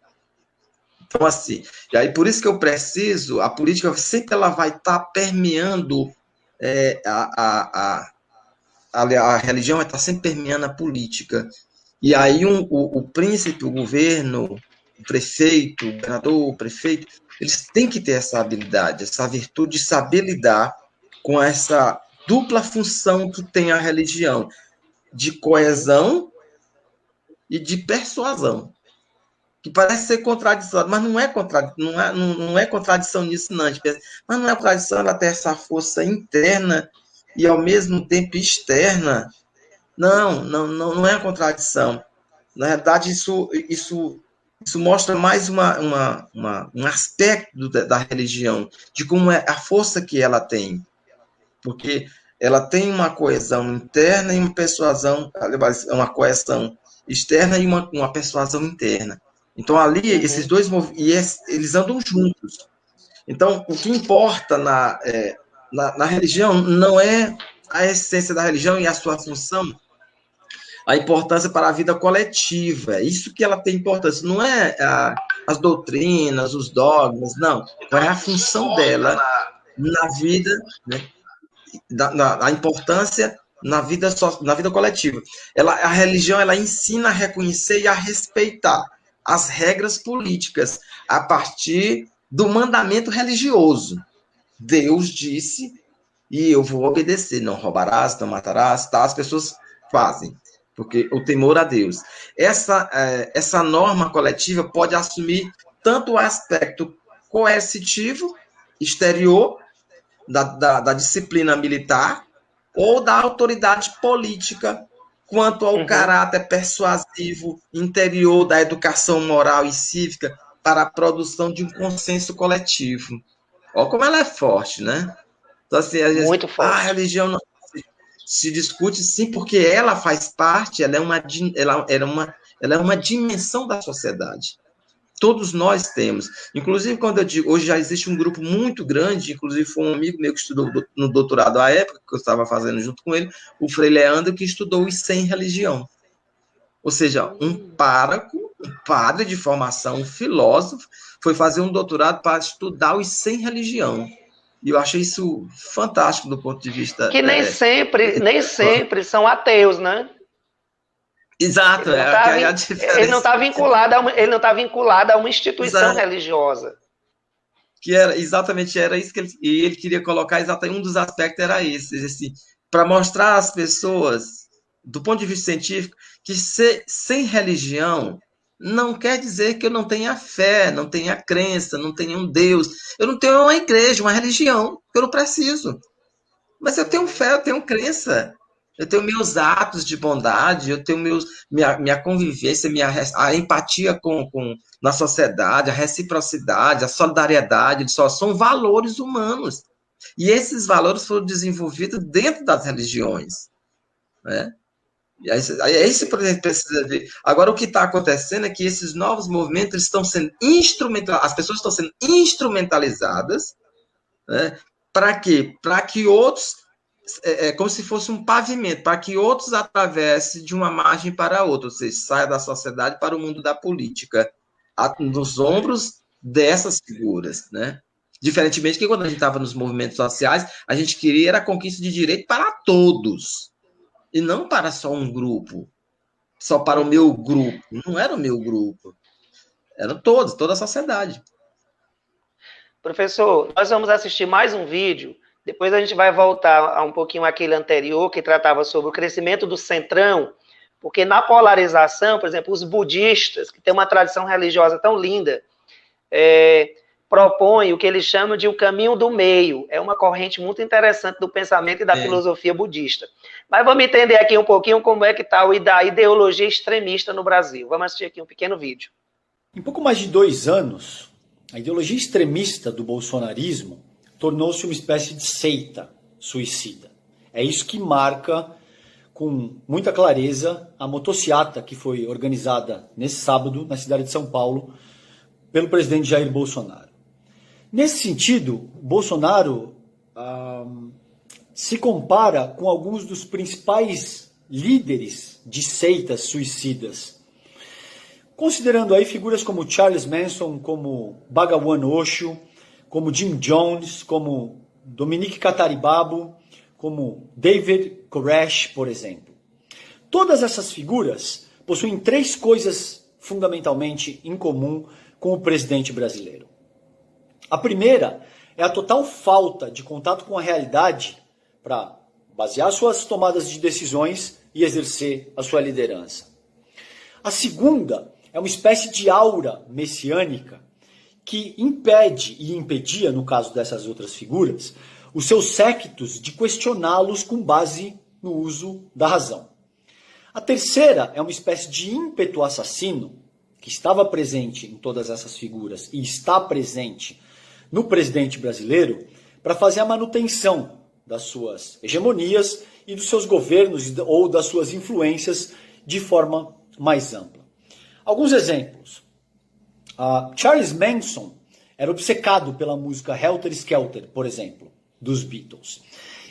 Então, assim, e aí por isso que eu preciso, a política sempre ela vai estar permeando, a religião vai estar sempre permeando a política. E aí o príncipe, o governo, o prefeito, o governador, o prefeito, eles têm que ter essa habilidade, essa virtude de saber lidar com essa dupla função que tem a religião, de coesão e de persuasão, que parece ser contradição, mas não é contradição nisso, não. Mas não é contradição, ela tem essa força interna e, ao mesmo tempo, externa. Não é contradição. Na verdade, isso mostra mais um aspecto da religião, de como é a força que ela tem. Porque ela tem uma coesão interna e uma persuasão, uma coesão externa e uma persuasão interna. Então, ali, esses dois eles andam juntos. Então, o que importa na religião não é a essência da religião e a sua função, a importância para a vida coletiva. É isso que ela tem importância. Não é as doutrinas, os dogmas, não. É a função dela na vida, né? A importância na vida coletiva. A religião ela ensina a reconhecer e a respeitar as regras políticas a partir do mandamento religioso. Deus disse e eu vou obedecer. Não roubarás, não matarás, tá? As pessoas fazem, porque o temor a Deus. Essa norma coletiva pode assumir tanto o aspecto coercitivo, exterior, da disciplina militar, ou da autoridade política, quanto ao caráter persuasivo interior da educação moral e cívica para a produção de um consenso coletivo. Olha como ela é forte, né? Então, assim, às vezes, muito forte. A religião não se discute, sim, porque ela faz parte, ela é uma dimensão da sociedade. todos nós temos. Inclusive, quando eu digo, hoje já existe um grupo muito grande, inclusive foi um amigo meu que estudou no doutorado à época, que eu estava fazendo junto com ele, o Frei Leandro, que estudou os sem religião. Ou seja, um pároco, um padre de formação, um filósofo, foi fazer um doutorado para estudar os sem religião. E eu achei isso fantástico do ponto de vista... Que nem sempre são ateus, né? Exato, ele não está vinculado a uma instituição religiosa. Que era exatamente isso que ele queria colocar, exatamente um dos aspectos era esse para mostrar às pessoas, do ponto de vista científico, que ser sem religião não quer dizer que eu não tenha fé, não tenha crença, não tenha um Deus. Eu não tenho uma igreja, uma religião, eu não preciso. Mas eu tenho fé, eu tenho crença. Eu tenho meus atos de bondade, eu tenho minha convivência, a empatia na sociedade, a reciprocidade, a solidariedade, são valores humanos. E esses valores foram desenvolvidos dentro das religiões. Né? É isso que a gente precisa ver. Agora, o que está acontecendo é que esses novos movimentos estão sendo as pessoas estão sendo instrumentalizadas, né? Para quê? Para que outros, como se fosse um pavimento, para que outros atravessem de uma margem para outra, ou seja, saia da sociedade para o mundo da política, nos ombros dessas figuras, né? Diferentemente que quando a gente estava nos movimentos sociais, a gente queria era a conquista de direito para todos. E não para só um grupo, só para o meu grupo. Não era o meu grupo, eram todos, toda a sociedade. Professor, nós vamos assistir mais um vídeo, depois a gente vai voltar a um pouquinho aquele anterior, que tratava sobre o crescimento do centrão, porque na polarização, por exemplo, os budistas, que têm uma tradição religiosa tão linda, propõem o que eles chamam de o caminho do meio. É uma corrente muito interessante do pensamento e da filosofia budista. Mas vamos entender aqui um pouquinho como é que está a ideologia extremista no Brasil. Vamos assistir aqui um pequeno vídeo. Em pouco mais de 2 anos, a ideologia extremista do bolsonarismo tornou-se uma espécie de seita suicida. É isso que marca com muita clareza a motociata que foi organizada nesse sábado na cidade de São Paulo pelo presidente Jair Bolsonaro. Nesse sentido, Bolsonaro se compara com alguns dos principais líderes de seitas suicidas, considerando aí figuras como Charles Manson, como Bhagwan Osho, como Jim Jones, como Dominique Kataribabo, como David Koresh, por exemplo. Todas essas figuras possuem 3 coisas fundamentalmente em comum com o presidente brasileiro. A primeira é a total falta de contato com a realidade para basear suas tomadas de decisões e exercer a sua liderança. A segunda é uma espécie de aura messiânica que impede e impedia, no caso dessas outras figuras, os seus séquitos de questioná-los com base no uso da razão. A terceira é uma espécie de ímpeto assassino que estava presente em todas essas figuras e está presente no presidente brasileiro para fazer a manutenção das suas hegemonias e dos seus governos ou das suas influências de forma mais ampla. Alguns exemplos. Charles Manson era obcecado pela música Helter Skelter, por exemplo, dos Beatles.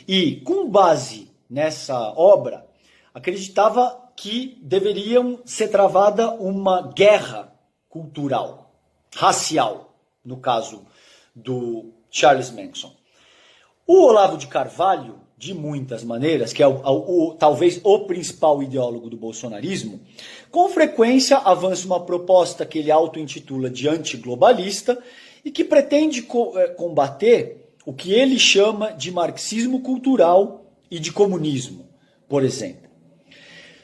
E, com base nessa obra, acreditava que deveriam ser travada uma guerra cultural, racial, no caso do Charles Manson. O Olavo de Carvalho, de muitas maneiras, que é talvez o principal ideólogo do bolsonarismo, com frequência avança uma proposta que ele auto-intitula de antiglobalista e que pretende combater o que ele chama de marxismo cultural e de comunismo, por exemplo.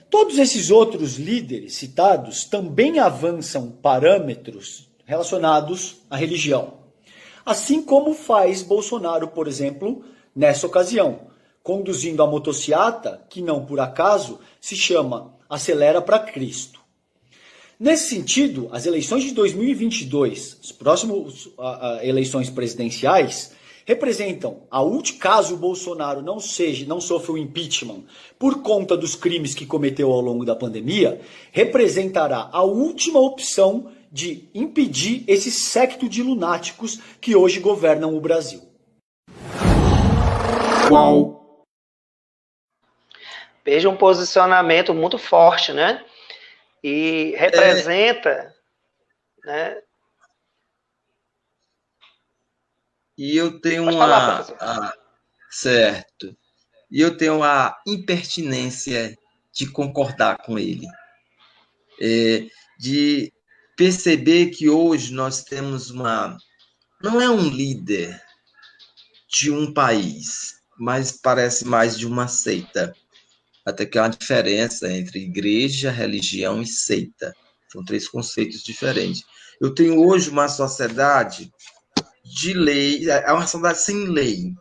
Todos esses outros líderes citados também avançam parâmetros relacionados à religião. Assim como faz Bolsonaro, por exemplo, nessa ocasião, conduzindo a motociata, que não por acaso se chama Acelera para Cristo. Nesse sentido, as eleições de 2022, as próximas eleições presidenciais, representam, caso o Bolsonaro não sofra o impeachment por conta dos crimes que cometeu ao longo da pandemia, representará a última opção de impedir esse séquito de lunáticos que hoje governam o Brasil. Uau. Veja um posicionamento muito forte, né? E representa, né? E eu tenho Pode falar, certo. E eu tenho a impertinência de concordar com ele. De perceber que hoje nós temos não é um líder de um país, mas parece mais de uma seita. Até que há uma diferença entre igreja, religião e seita. São 3 conceitos diferentes. Eu tenho hoje uma sociedade de lei, é uma sociedade sem lei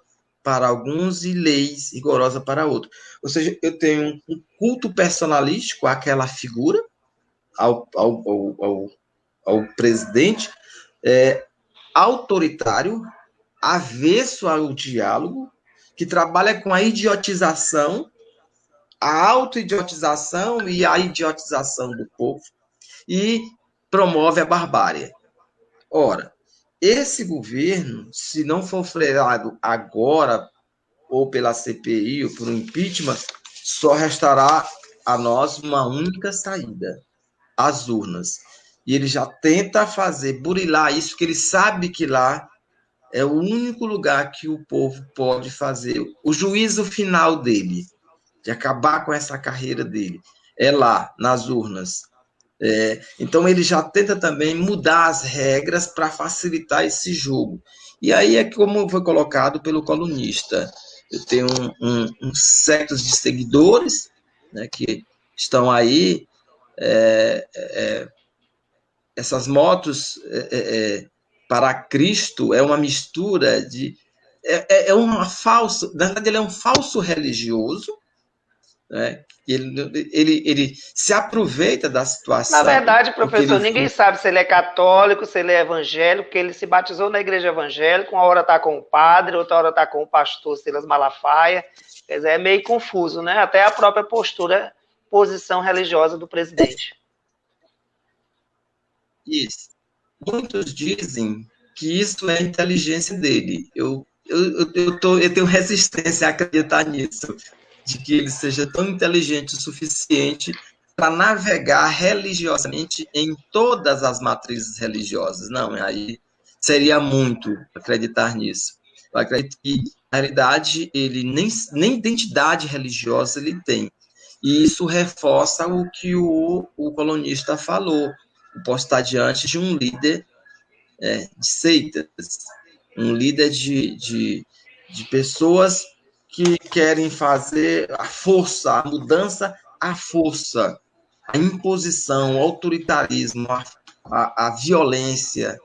para alguns e leis rigorosa para outros. Ou seja, eu tenho um culto personalístico àquela figura, ao presidente, autoritário, avesso ao diálogo, que trabalha com a idiotização, a auto-idiotização e a idiotização do povo, e promove a barbárie. Ora, esse governo, se não for freado agora, ou pela CPI, ou por um impeachment, só restará a nós uma única saída, as urnas. E ele já tenta burilar isso, porque ele sabe que lá é o único lugar que o povo pode fazer o juízo final dele, de acabar com essa carreira dele, é lá, nas urnas. Então, ele já tenta também mudar as regras para facilitar esse jogo. E aí é como foi colocado pelo colunista. Eu tenho um século de seguidores, né, que estão aí, essas motos para Cristo é uma mistura de... na verdade, ele é um falso religioso, né? Ele se aproveita da situação. Na verdade, professor, ninguém sabe se ele é católico, se ele é evangélico, porque ele se batizou na igreja evangélica, uma hora está com o padre, outra hora está com o pastor Silas Malafaia. Quer dizer, é meio confuso, né? Até a própria posição religiosa do presidente. Isso. Muitos dizem que isso é a inteligência dele. Eu tenho resistência a acreditar nisso, de que ele seja tão inteligente o suficiente para navegar religiosamente em todas as matrizes religiosas. Não, aí seria muito acreditar nisso. Eu acredito que, na realidade, ele nem identidade religiosa ele tem. E isso reforça o que o colunista falou. Eu posso estar diante de um líder de seitas, um líder de pessoas que querem fazer a força, a mudança à força, a imposição, o autoritarismo, a violência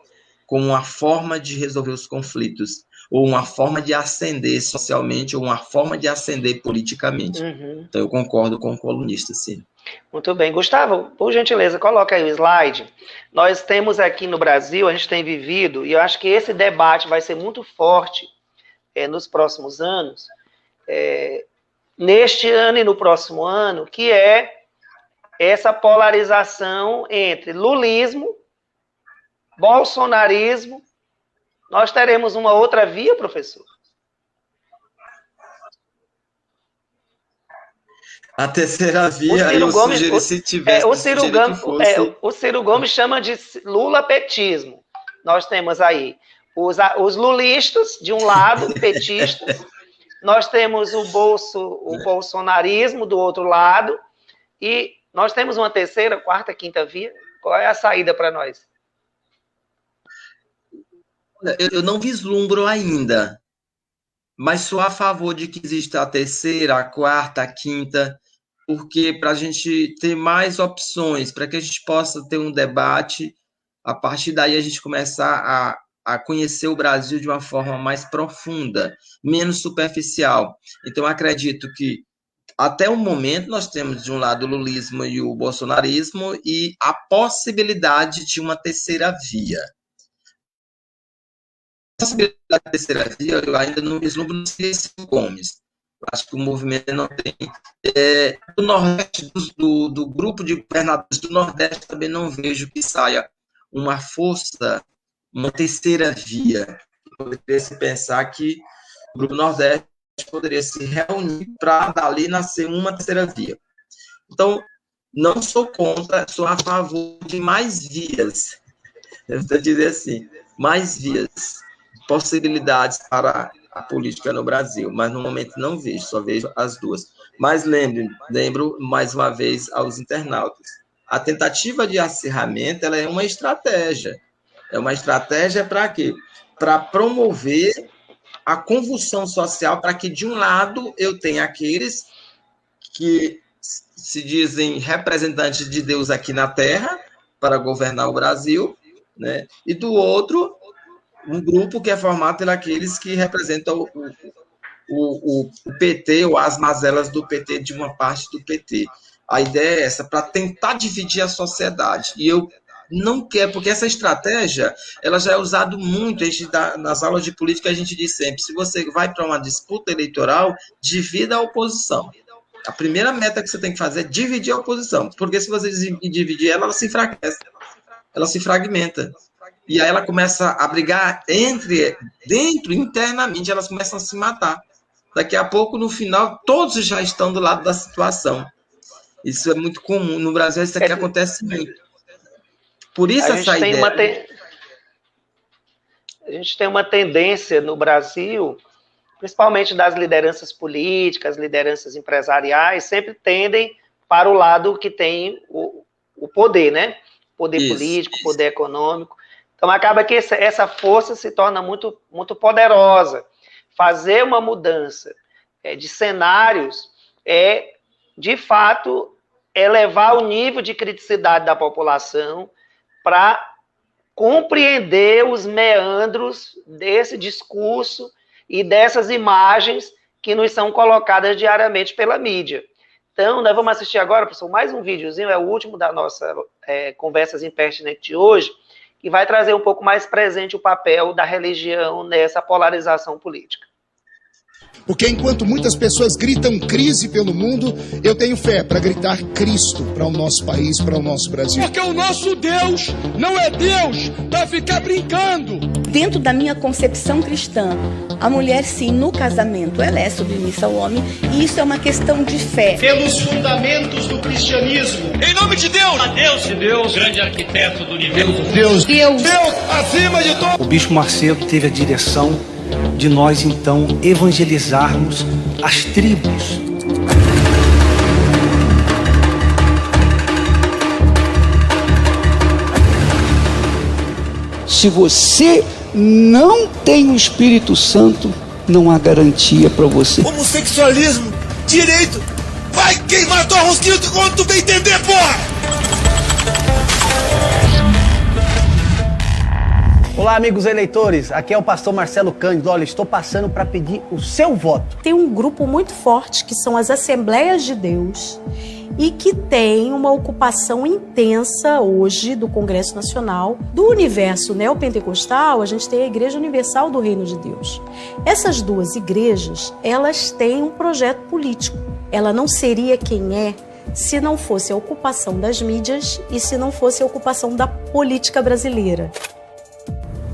como uma forma de resolver os conflitos, ou uma forma de ascender socialmente, ou uma forma de ascender politicamente. Uhum. Então, eu concordo com o colunista, sim. Muito bem. Gustavo, por gentileza, coloca aí o slide. Nós temos aqui no Brasil, a gente tem vivido, e eu acho que esse debate vai ser muito forte nos próximos anos, neste ano e no próximo ano, que é essa polarização entre lulismo, bolsonarismo. Nós teremos uma outra via, professor? A terceira via, eu sugeri, se tivesse... O Ciro Gomes chama de lulapetismo. Nós temos aí os lulistas, de um lado, petistas, nós temos o bolsonarismo do outro lado, e nós temos uma terceira, quarta, quinta via. Qual é a saída para nós? Eu não vislumbro ainda, mas sou a favor de que exista a terceira, a quarta, a quinta, porque para a gente ter mais opções, para que a gente possa ter um debate, a partir daí a gente começar a conhecer o Brasil de uma forma mais profunda, menos superficial. Então, acredito que, até o momento, nós temos, de um lado, o lulismo e o bolsonarismo, e a possibilidade de uma terceira via. A possibilidade da terceira via, eu ainda não vislumbro no Ciro Gomes. Acho que o movimento não tem. Do Nordeste, do grupo de governadores do Nordeste, também não vejo que saia uma força, uma terceira via. Poderia se pensar que o Grupo Nordeste poderia se reunir para dali nascer uma terceira via. Então, não sou contra, sou a favor de mais vias. Eu vou dizer assim, mais vias, possibilidades para a política no Brasil, mas no momento não vejo, só vejo as duas. Mas lembro mais uma vez aos internautas, a tentativa de acirramento, ela é uma estratégia. É uma estratégia para quê? Para promover a convulsão social, para que, de um lado, eu tenha aqueles que se dizem representantes de Deus aqui na Terra, para governar o Brasil, né? E do outro, um grupo que é formado por aqueles que representam o PT, ou as mazelas do PT, de uma parte do PT. A ideia é essa, para tentar dividir a sociedade. E eu não quero, porque essa estratégia, ela já é usada muito, nas aulas de política a gente diz sempre, se você vai para uma disputa eleitoral, divida a oposição. A primeira meta que você tem que fazer é dividir a oposição, porque se você dividir ela se enfraquece, ela se fragmenta. E aí ela começa a brigar internamente, elas começam a se matar. Daqui a pouco, no final, todos já estão do lado da situação. Isso é muito comum. No Brasil, isso aqui acontece muito. Por isso essa ideia... A gente tem uma tendência no Brasil, principalmente das lideranças políticas, lideranças empresariais, sempre tendem para o lado que tem o poder, né? Poder político, poder econômico. Então, acaba que essa força se torna muito, muito poderosa. Fazer uma mudança de cenários de fato, elevar o nível de criticidade da população para compreender os meandros desse discurso e dessas imagens que nos são colocadas diariamente pela mídia. Então, nós vamos assistir agora, professor, mais um videozinho, é o último da nossa Conversas Impertinentes de hoje, que vai trazer um pouco mais presente o papel da religião nessa polarização política. Porque enquanto muitas pessoas gritam crise pelo mundo, eu tenho fé para gritar Cristo para o nosso país, para o nosso Brasil. Porque o nosso Deus não é Deus para ficar brincando. Dentro da minha concepção cristã, a mulher, sim, no casamento, ela é submissa ao homem, e isso é uma questão de fé. Pelos fundamentos do cristianismo. Em nome de Deus. A Deus. De Deus, grande arquiteto do universo. Deus. Deus acima de todo. O Bispo Macedo teve a direção de nós, então, evangelizarmos as tribos. Se você não tem o Espírito Santo, não há garantia para você. Homossexualismo, direito, vai queimar tua rosquinha quando tu bem entender, porra! Olá, amigos eleitores, aqui é o pastor Marcelo Cândido. Olha, estou passando para pedir o seu voto. Tem um grupo muito forte que são as Assembleias de Deus e que tem uma ocupação intensa hoje do Congresso Nacional. Do universo neopentecostal, a gente tem a Igreja Universal do Reino de Deus. Essas duas igrejas, elas têm um projeto político. Ela não seria quem é se não fosse a ocupação das mídias e se não fosse a ocupação da política brasileira.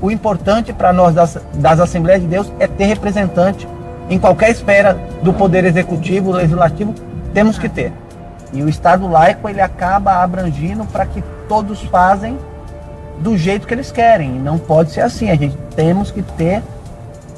O importante para nós das Assembleias de Deus é ter representante em qualquer esfera do poder executivo, legislativo, temos que ter. E o Estado laico, ele acaba abrangindo para que todos fazem do jeito que eles querem. E não pode ser assim, a gente temos que ter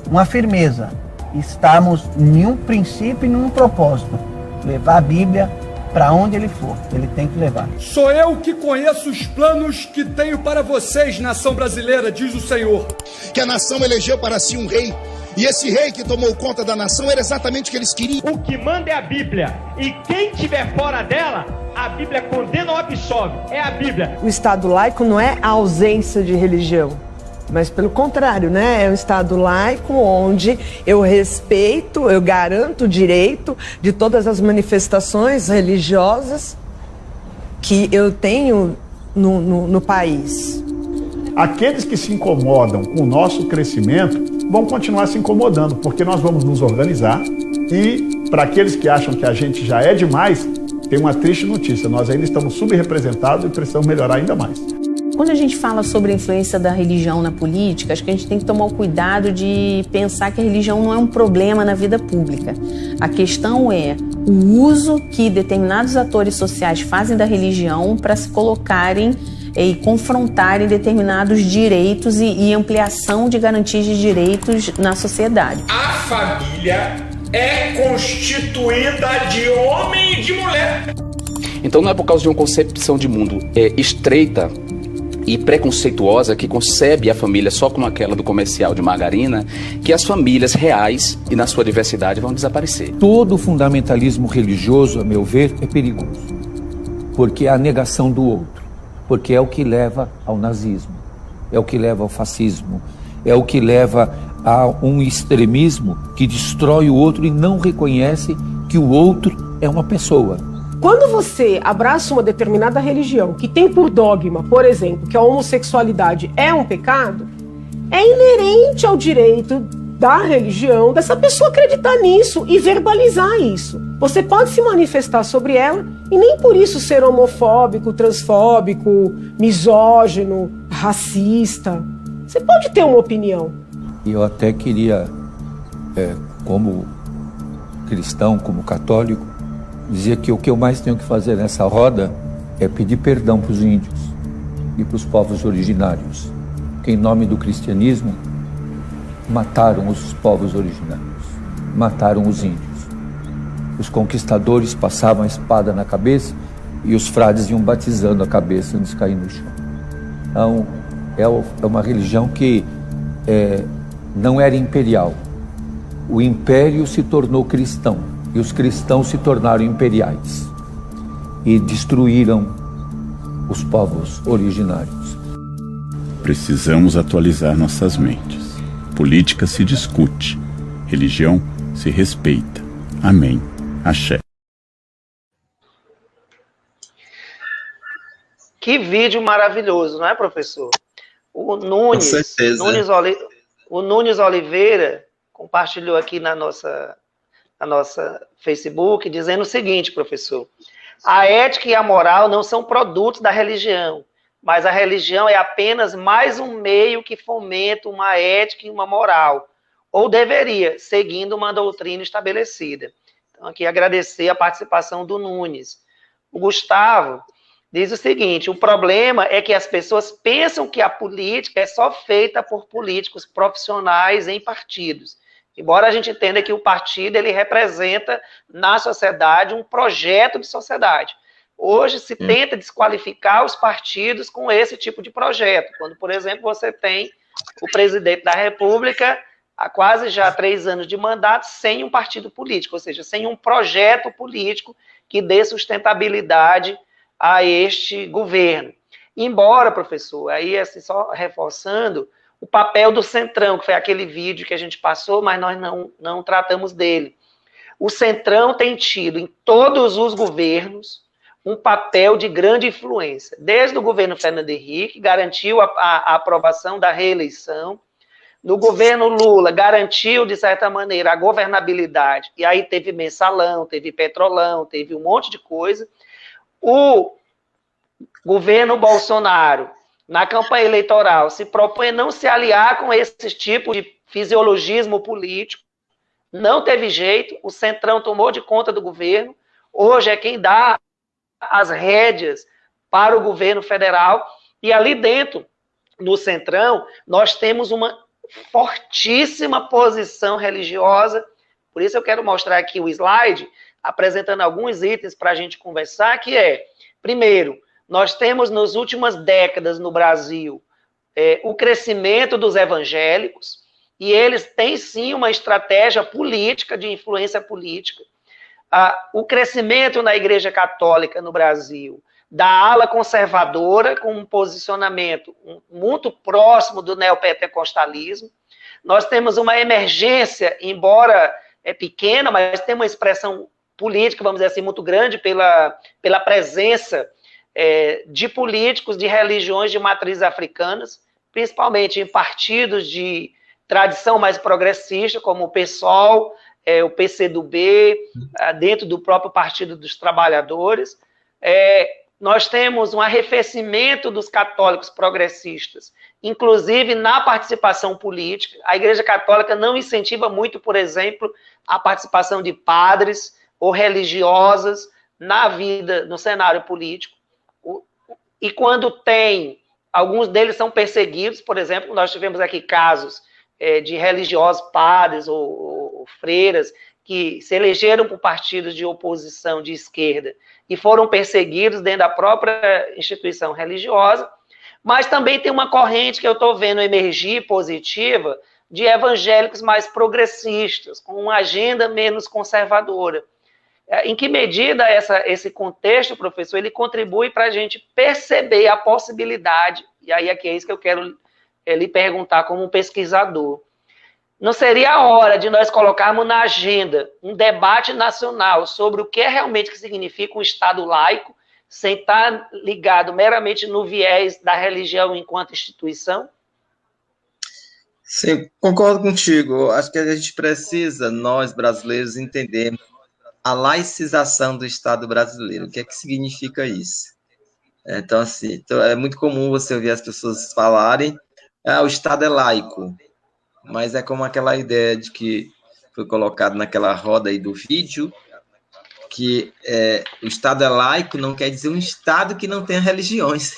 uma firmeza. Estamos em um princípio e em um propósito. Levar a Bíblia para onde ele for, ele tem que levar. Sou eu que conheço os planos que tenho para vocês, nação brasileira, diz o Senhor. Que a nação elegeu para si um rei, e esse rei que tomou conta da nação era exatamente o que eles queriam. O que manda é a Bíblia, e quem estiver fora dela, a Bíblia condena ou absolve, é a Bíblia. O Estado laico não é a ausência de religião, mas pelo contrário, né? É um Estado laico onde eu respeito, eu garanto o direito de todas as manifestações religiosas que eu tenho no país. Aqueles que se incomodam com o nosso crescimento vão continuar se incomodando, porque nós vamos nos organizar e, para aqueles que acham que a gente já é demais, tem uma triste notícia, nós ainda estamos subrepresentados e precisamos melhorar ainda mais. Quando a gente fala sobre a influência da religião na política, acho que a gente tem que tomar o cuidado de pensar que a religião não é um problema na vida pública. A questão é o uso que determinados atores sociais fazem da religião para se colocarem e confrontarem determinados direitos e ampliação de garantias de direitos na sociedade. A família é constituída de homem e de mulher. Então não é por causa de uma concepção de mundo estreita e preconceituosa que concebe a família só como aquela do comercial de margarina, que as famílias reais e na sua diversidade vão desaparecer. Todo fundamentalismo religioso, a meu ver, é perigoso, porque é a negação do outro, porque é o que leva ao nazismo, é o que leva ao fascismo, é o que leva a um extremismo que destrói o outro e não reconhece que o outro é uma pessoa. Quando você abraça uma determinada religião que tem por dogma, por exemplo, que a homossexualidade é um pecado, é inerente ao direito da religião dessa pessoa acreditar nisso e verbalizar isso. Você pode se manifestar sobre ela e nem por isso ser homofóbico, transfóbico, misógino, racista. Você pode ter uma opinião. E eu até queria, como cristão, como católico, dizia que o que eu mais tenho que fazer nessa roda é pedir perdão para os índios e para os povos originários, que em nome do cristianismo mataram os povos originários, mataram os índios. Os conquistadores passavam a espada na cabeça e os frades iam batizando a cabeça antes de cair no chão. Então, é uma religião que não era imperial. O império se tornou cristão. E os cristãos se tornaram imperiais e destruíram os povos originários. Precisamos atualizar nossas mentes. Política se discute, religião se respeita. Amém. Axé. Que vídeo maravilhoso, não é, professor? O Nunes, com certeza. O Nunes Oliveira compartilhou aqui na nossa Facebook, dizendo o seguinte, professor: a ética e a moral não são produtos da religião, mas a religião é apenas mais um meio que fomenta uma ética e uma moral, ou deveria, seguindo uma doutrina estabelecida. Então, aqui agradecer a participação do Nunes. O Gustavo diz o seguinte: o problema é que as pessoas pensam que a política é só feita por políticos profissionais em partidos. Embora a gente entenda que o partido ele representa na sociedade um projeto de sociedade. Hoje se tenta desqualificar os partidos com esse tipo de projeto. Quando, por exemplo, você tem o presidente da República há quase já 3 anos de mandato sem um partido político, ou seja, sem um projeto político que dê sustentabilidade a este governo. Embora, professor, aí assim, só reforçando, o papel do Centrão, que foi aquele vídeo que a gente passou, mas nós não tratamos dele. O Centrão tem tido, em todos os governos, um papel de grande influência. Desde o governo Fernando Henrique, garantiu a aprovação da reeleição. No governo Lula, garantiu, de certa maneira, a governabilidade. E aí teve mensalão, teve petrolão, teve um monte de coisa. O governo Bolsonaro, na campanha eleitoral, se propõe a não se aliar com esse tipo de fisiologismo político. Não teve jeito, o Centrão tomou de conta do governo, hoje é quem dá as rédeas para o governo federal, e ali dentro, no Centrão, nós temos uma fortíssima posição religiosa. Por isso eu quero mostrar aqui o slide, apresentando alguns itens para a gente conversar, que é, primeiro, nós temos nas últimas décadas no Brasil o crescimento dos evangélicos, e eles têm sim uma estratégia política, de influência política. O crescimento na Igreja Católica no Brasil, da ala conservadora, com um posicionamento muito próximo do neopentecostalismo. Nós temos uma emergência, embora pequena, mas tem uma expressão política, vamos dizer assim, muito grande pela presença de políticos de religiões de matrizes africanas, principalmente em partidos de tradição mais progressista, como o PSOL, o PCdoB, dentro do próprio Partido dos Trabalhadores. nós temos um arrefecimento dos católicos progressistas, inclusive na participação política. A Igreja Católica não incentiva muito, por exemplo, a participação de padres ou religiosas na vida, no cenário político. E quando tem, alguns deles são perseguidos, por exemplo, nós tivemos aqui casos de religiosos, padres ou freiras, que se elegeram por partidos de oposição de esquerda e foram perseguidos dentro da própria instituição religiosa, mas também tem uma corrente que eu estou vendo emergir positiva de evangélicos mais progressistas, com uma agenda menos conservadora. Em que medida esse contexto, professor, ele contribui para a gente perceber a possibilidade, e aí aqui é isso que eu quero lhe perguntar como um pesquisador, não seria a hora de nós colocarmos na agenda um debate nacional sobre o que é realmente que significa um Estado laico, sem estar ligado meramente no viés da religião enquanto instituição? Sim, concordo contigo. Acho que a gente precisa, nós brasileiros, entender a laicização do Estado brasileiro. O que é que significa isso? Então, assim, é muito comum você ouvir as pessoas falarem o Estado é laico, mas é como aquela ideia de que foi colocado naquela roda aí do vídeo, que o Estado é laico não quer dizer um Estado que não tenha religiões.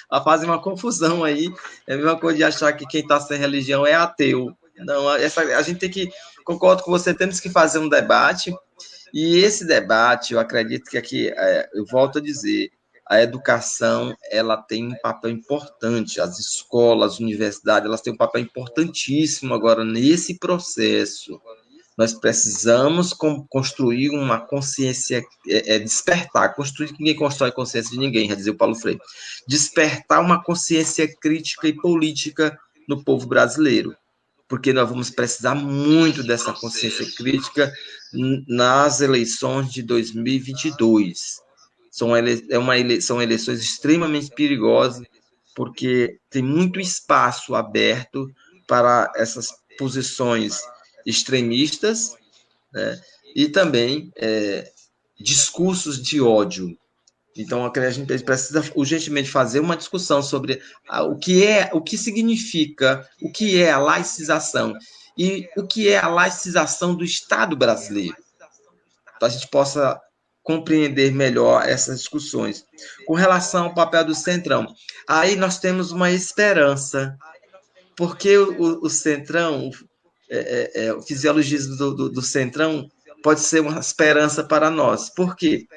Ela faz uma confusão aí, é a mesma coisa de achar que quem está sem religião é ateu. Não, a gente tem que, concordo com você, temos que fazer um debate, e esse debate, eu acredito que aqui, eu volto a dizer, a educação, ela tem um papel importante, as escolas, as universidades, elas têm um papel importantíssimo agora nesse processo. Nós precisamos construir uma consciência, despertar, construir, ninguém constrói consciência de ninguém, já dizia o Paulo Freire, despertar uma consciência crítica e política no povo brasileiro, porque nós vamos precisar muito dessa consciência crítica nas eleições de 2022. São eleições extremamente perigosas, porque tem muito espaço aberto para essas posições extremistas, né, e também discursos de ódio. Então, a gente precisa urgentemente fazer uma discussão sobre o que significa, o que é a laicização e o que é a laicização do Estado brasileiro, para a gente possa compreender melhor essas discussões. Com relação ao papel do Centrão, aí nós temos uma esperança, porque o Centrão, o fisiologismo do Centrão pode ser uma esperança para nós. Por quê?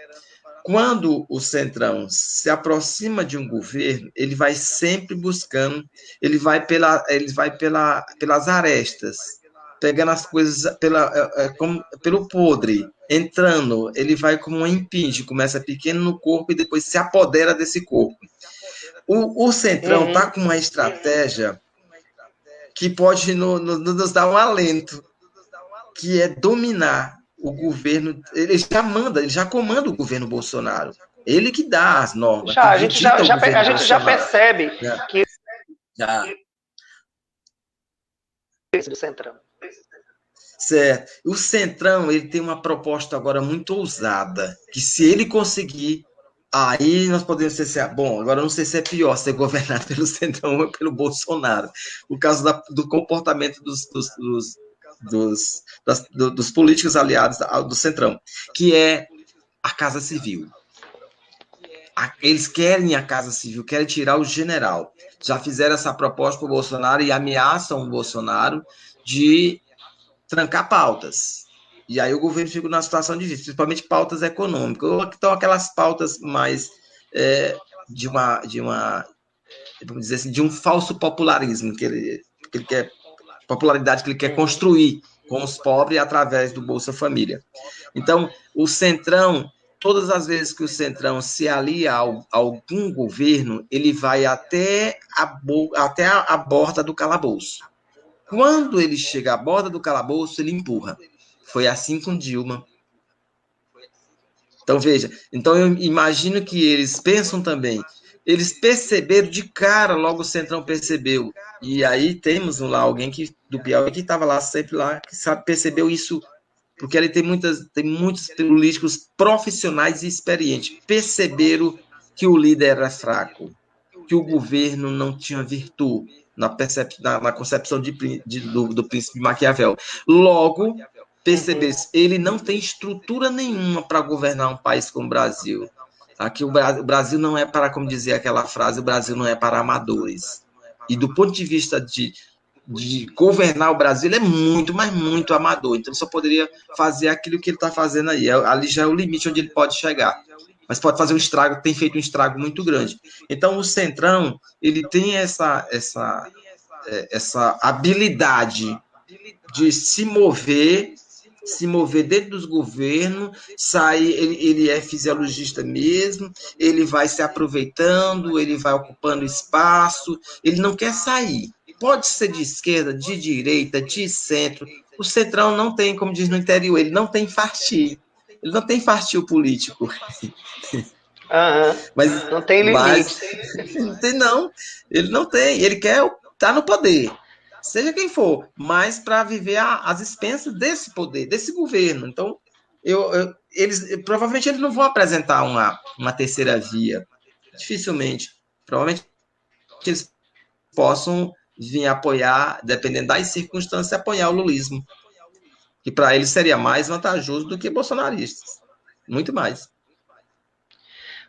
Quando o Centrão se aproxima de um governo, ele vai sempre buscando, ele vai pelas arestas, pegando as coisas pelo podre, entrando, ele vai como um impinge, começa pequeno no corpo e depois se apodera desse corpo. O Centrão está com uma estratégia que pode nos dar um alento, que é dominar o governo. Ele já comanda o governo Bolsonaro. Ele que dá as normas. A gente já percebe que do Centrão. Certo. O Centrão, ele tem uma proposta agora muito ousada, que se ele conseguir, aí nós podemos ser, bom, agora eu não sei se é pior ser governado pelo Centrão ou pelo Bolsonaro, o caso do comportamento dos políticos aliados do Centrão, que é a Casa Civil. Eles querem a Casa Civil, querem tirar o general. Já fizeram essa proposta para o Bolsonaro e ameaçam o Bolsonaro de trancar pautas. E aí o governo fica numa situação difícil, principalmente pautas econômicas. Então, aquelas pautas mais vamos dizer assim, de um falso popularismo, que ele quer, popularidade que ele quer construir com os pobres através do Bolsa Família. Então, o Centrão, todas as vezes que o Centrão se alia a algum governo, ele vai até a borda do calabouço. Quando ele chega à borda do calabouço, ele empurra. Foi assim com Dilma. Então, veja, eu imagino que eles pensam também, eles perceberam de cara, logo o Centrão percebeu, e aí temos lá alguém do Piauí que estava lá sempre lá, que percebeu isso, porque ele tem muitos políticos profissionais e experientes, perceberam que o líder era fraco, que o governo não tinha virtude na concepção do príncipe Maquiavel. Logo, percebesse, ele não tem estrutura nenhuma para governar um país como o Brasil. Aqui o Brasil não é para, como dizia aquela frase, o Brasil não é para amadores. E do ponto de vista de governar o Brasil, ele é muito, mas muito amador. Então, ele só poderia fazer aquilo que ele está fazendo aí. Ali já é o limite onde ele pode chegar. Mas pode fazer um estrago, tem feito um estrago muito grande. Então, o Centrão, ele tem essa habilidade de se mover dentro dos governos, sair, ele é fisiologista mesmo, ele vai se aproveitando, ele vai ocupando espaço, ele não quer sair. Pode ser de esquerda, de direita, de centro. O Centrão não tem, como diz no interior, ele não tem farti. Ele não tem fartio político. Mas não tem limite. Ele não tem. Ele quer estar no poder, seja quem for, mas para viver às expensas desse poder, desse governo. Então, provavelmente eles não vão apresentar uma terceira via. Dificilmente. Provavelmente eles possam vir apoiar, dependendo das circunstâncias, apoiar o lulismo. Que para eles seria mais vantajoso do que bolsonaristas. Muito mais.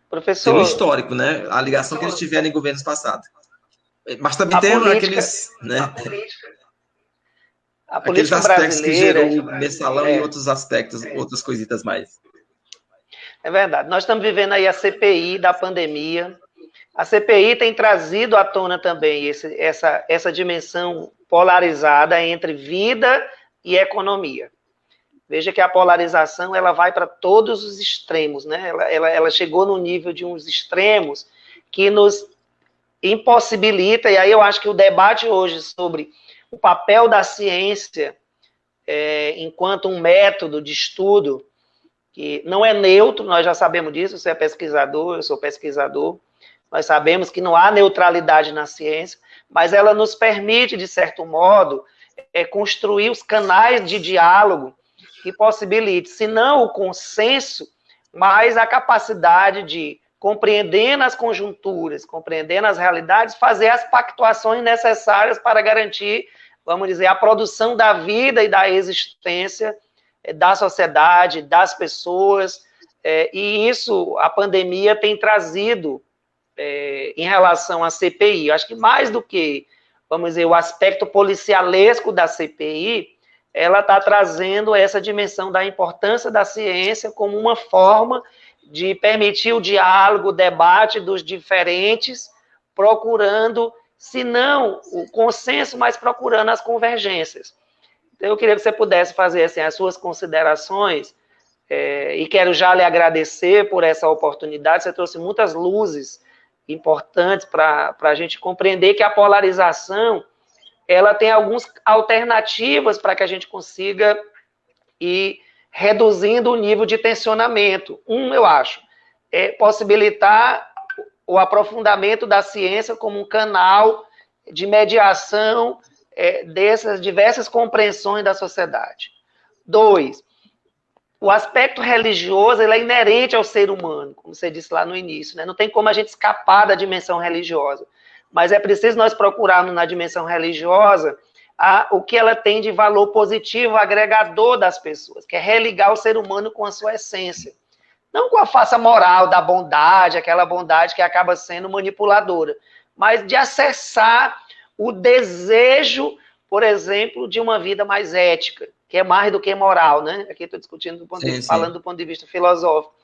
Professor... Pelo histórico, né? A ligação que eles tiveram em governos passados. Mas também tem aqueles... Né? Aqueles aspectos que gerou o mensalão e outros aspectos, outras coisitas mais. É verdade. Nós estamos vivendo aí a CPI da pandemia. A CPI tem trazido à tona também essa dimensão polarizada entre vida e economia. Veja que a polarização ela vai para todos os extremos, né? Ela chegou no nível de uns extremos que nos impossibilita, e aí eu acho que o debate hoje sobre o papel da ciência enquanto um método de estudo, que não é neutro, nós já sabemos disso, você é pesquisador, eu sou pesquisador, nós sabemos que não há neutralidade na ciência, mas ela nos permite, de certo modo, construir os canais de diálogo que possibilite, se não o consenso, mas a capacidade de, compreendendo as conjunturas, compreendendo as realidades, fazer as pactuações necessárias para garantir, vamos dizer, a produção da vida e da existência da sociedade, das pessoas, e isso a pandemia tem trazido em relação à CPI. Eu acho que mais do que, vamos dizer, o aspecto policialesco da CPI, ela está trazendo essa dimensão da importância da ciência como uma forma de permitir o diálogo, o debate dos diferentes, procurando, se não o consenso, mas procurando as convergências. Então, eu queria que você pudesse fazer assim, as suas considerações, e quero já lhe agradecer por essa oportunidade. Você trouxe muitas luzes importantes para a gente compreender que a polarização ela tem algumas alternativas para que a gente consiga ir reduzindo o nível de tensionamento. Eu acho, possibilitar o aprofundamento da ciência como um canal de mediação dessas diversas compreensões da sociedade. 2, o aspecto religioso ele é inerente ao ser humano, como você disse lá no início, né? Não tem como a gente escapar da dimensão religiosa. Mas é preciso nós procurarmos na dimensão religiosa o que ela tem de valor positivo, agregador das pessoas, que é religar o ser humano com a sua essência. Não com a face moral da bondade, aquela bondade que acaba sendo manipuladora, mas de acessar o desejo, por exemplo, de uma vida mais ética, que é mais do que moral, né? Aqui estou discutindo, falando do ponto de vista filosófico.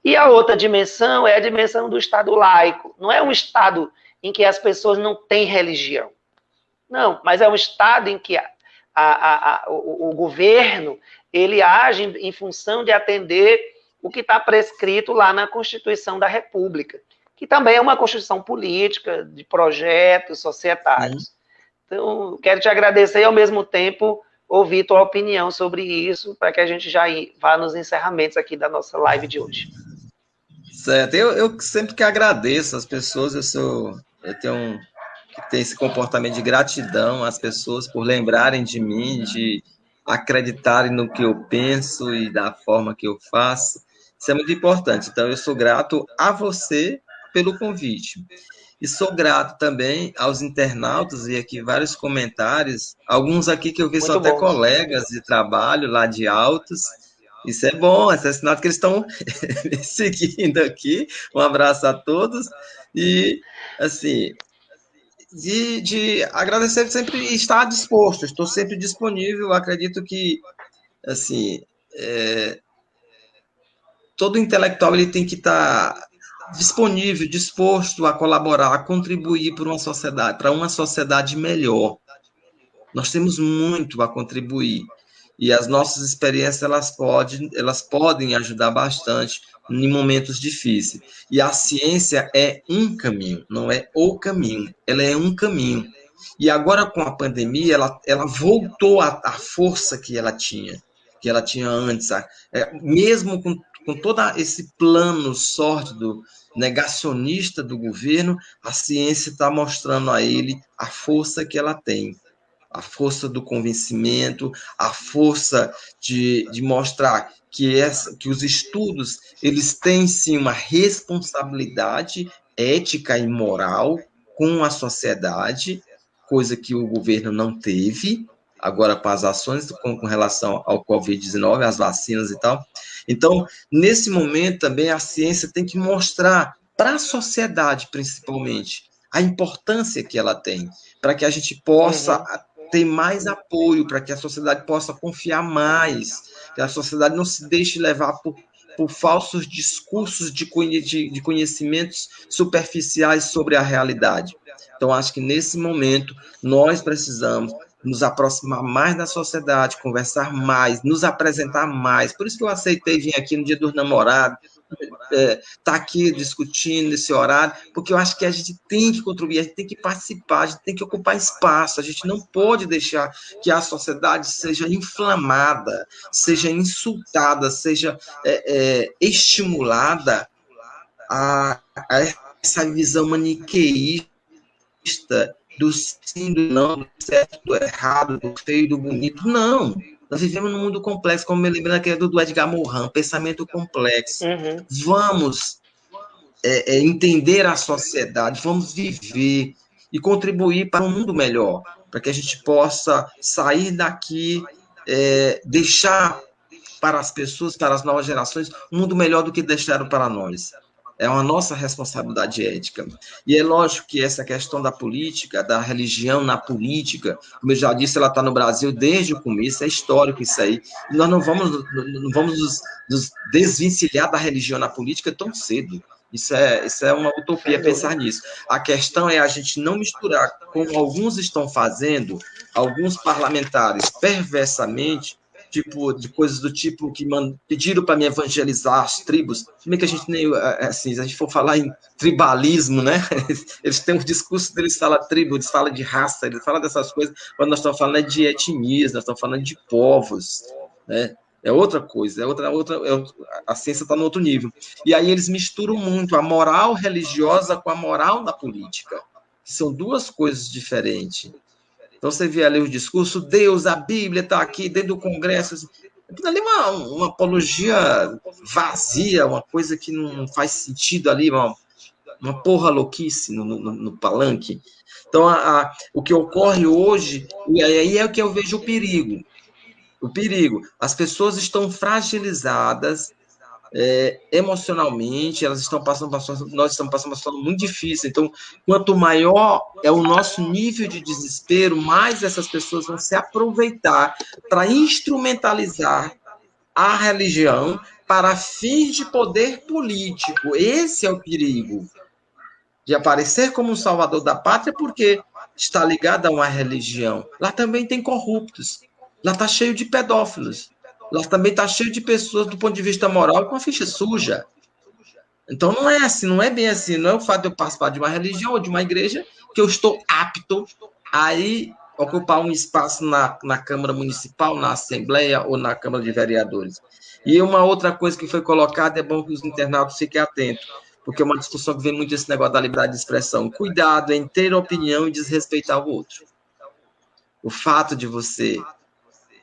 E a outra dimensão é a dimensão do Estado laico. Não é um Estado em que as pessoas não têm religião. Não, mas é um Estado em que o governo ele age em função de atender o que está prescrito lá na Constituição da República, que também é uma Constituição política, de projetos societários. Então, quero te agradecer e, ao mesmo tempo, ouvir tua opinião sobre isso, para que a gente já vá nos encerramentos aqui da nossa live de hoje. Certo, eu sempre que agradeço as pessoas, eu tenho esse comportamento de gratidão às pessoas por lembrarem de mim, de acreditarem no que eu penso e da forma que eu faço. Isso é muito importante. Então, eu sou grato a você pelo convite. E sou grato também aos internautas, e aqui vários comentários, alguns aqui que eu vi são até colegas de trabalho lá de Altos. Isso é bom, é sinal que eles estão me seguindo aqui. Um abraço a todos. E, assim, de agradecer sempre e estar disposto. Estou sempre disponível. Acredito que, assim, todo intelectual ele tem que estar disponível, disposto a colaborar, a contribuir para uma sociedade melhor. Nós temos muito a contribuir. E as nossas experiências, elas podem ajudar bastante em momentos difíceis. E a ciência é um caminho, não é o caminho, ela é um caminho. E agora, com a pandemia, ela voltou à força que ela tinha antes. Mesmo com todo esse plano sórdido, negacionista do governo, a ciência está mostrando a ele a força que ela tem. A força do convencimento, a força de mostrar que os estudos eles têm, sim, uma responsabilidade ética e moral com a sociedade, coisa que o governo não teve, agora com as ações com relação ao Covid-19, as vacinas e tal. Então, nesse momento também, a ciência tem que mostrar para a sociedade, principalmente, a importância que ela tem, para que a gente possa ter mais apoio, para que a sociedade possa confiar mais, que a sociedade não se deixe levar por falsos discursos de conhecimentos superficiais sobre a realidade. Então, acho que nesse momento nós precisamos nos aproximar mais da sociedade, conversar mais, nos apresentar mais. Por isso que eu aceitei vir aqui no Dia dos Namorados, tá aqui discutindo nesse horário, porque eu acho que a gente tem que contribuir, a gente tem que participar, a gente tem que ocupar espaço, a gente não pode deixar que a sociedade seja inflamada, seja insultada, seja estimulada a essa visão maniqueísta do sim, do não, do certo, do errado, do feio, do bonito. Não, nós vivemos num mundo complexo, como me lembrando aquele do Edgar Morin, pensamento complexo. Vamos entender a sociedade, vamos viver e contribuir para um mundo melhor, para que a gente possa sair daqui, deixar para as pessoas, para as novas gerações, um mundo melhor do que deixaram para nós. É uma nossa responsabilidade ética. E é lógico que essa questão da política, da religião na política, como eu já disse, ela está no Brasil desde o começo, é histórico isso aí. E nós não vamos nos desvencilhar da religião na política tão cedo. Isso é uma utopia pensar nisso. A questão é a gente não misturar, como alguns estão fazendo, alguns parlamentares perversamente, de coisas do tipo que pediram para me evangelizar as tribos, também que a gente nem, assim, se a gente for falar em tribalismo, né, eles têm um discurso deles, falam tribo, eles falam de raça, eles falam dessas coisas, quando nós estamos falando de etnias, nós estamos falando de povos, né, é outra coisa, a ciência está no outro nível. E aí eles misturam muito a moral religiosa com a moral da política, que são duas coisas diferentes. Então, você vê ali o discurso, Deus, a Bíblia está aqui dentro do Congresso. Assim, ali uma apologia vazia, uma coisa que não faz sentido ali, uma porra louquice no palanque. Então, o que ocorre hoje, e aí é o que eu vejo o perigo. O perigo, as pessoas estão fragilizadas emocionalmente, nós estamos passando uma situação muito difícil. Então, quanto maior é o nosso nível de desespero, mais essas pessoas vão se aproveitar para instrumentalizar a religião para fins de poder político. Esse é o perigo de aparecer como um salvador da pátria, porque está ligado a uma religião. Lá também tem corruptos, lá está cheio de pedófilos. Lá também está cheio de pessoas, do ponto de vista moral, com a ficha suja. Então, não é assim, não é bem assim. Não é o fato de eu participar de uma religião ou de uma igreja que eu estou apto a ocupar um espaço na Câmara Municipal, na Assembleia ou na Câmara de Vereadores. E uma outra coisa que foi colocada, é bom que os internautas fiquem atentos, porque é uma discussão que vem muito esse negócio da liberdade de expressão. Cuidado em ter opinião e desrespeitar o outro. O fato de você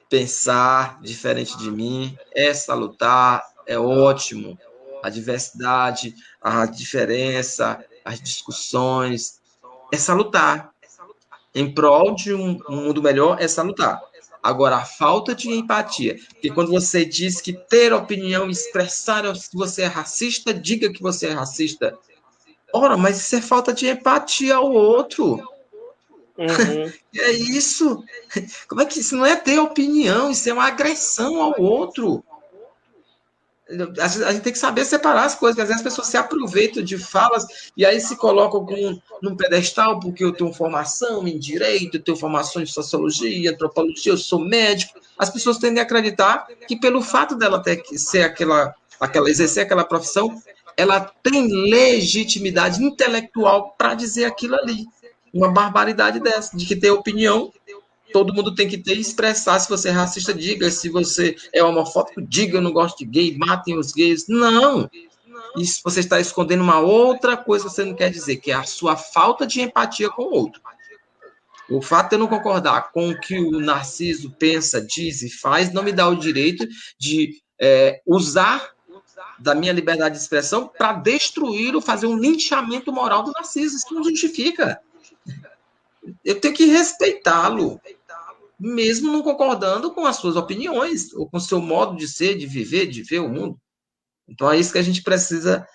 pensar diferente de mim é salutar, é ótimo. a diversidade, a diferença, as discussões, é salutar. Em prol de um mundo melhor, é salutar. Agora, a falta de empatia, porque quando você diz que ter opinião, expressar se você é racista, diga que você é racista. Ora, mas isso é falta de empatia ao outro. Uhum. É isso. Como é que isso não é ter opinião? Isso é uma agressão ao outro. A gente tem que saber separar as coisas, porque às vezes as pessoas se aproveitam de falas e aí se colocam num pedestal, porque eu tenho formação em direito, eu tenho formação em sociologia, antropologia, eu sou médico. As pessoas tendem a acreditar que pelo fato dela ter que ser exercer aquela profissão, ela tem legitimidade intelectual para dizer aquilo ali. Uma barbaridade dessa, de que ter opinião, todo mundo tem que ter e expressar. Se você é racista, diga. Se você é homofóbico, diga, eu não gosto de gay, matem os gays. Não! Isso você está escondendo uma outra coisa que você não quer dizer, que é a sua falta de empatia com o outro. O fato de eu não concordar com o que o Narciso pensa, diz e faz, não me dá o direito de usar da minha liberdade de expressão para destruir ou fazer um linchamento moral do Narciso. Isso não justifica. Eu tenho que respeitá-lo, mesmo não concordando com as suas opiniões, ou com o seu modo de ser, de viver, de ver o mundo. Então é isso que a gente precisa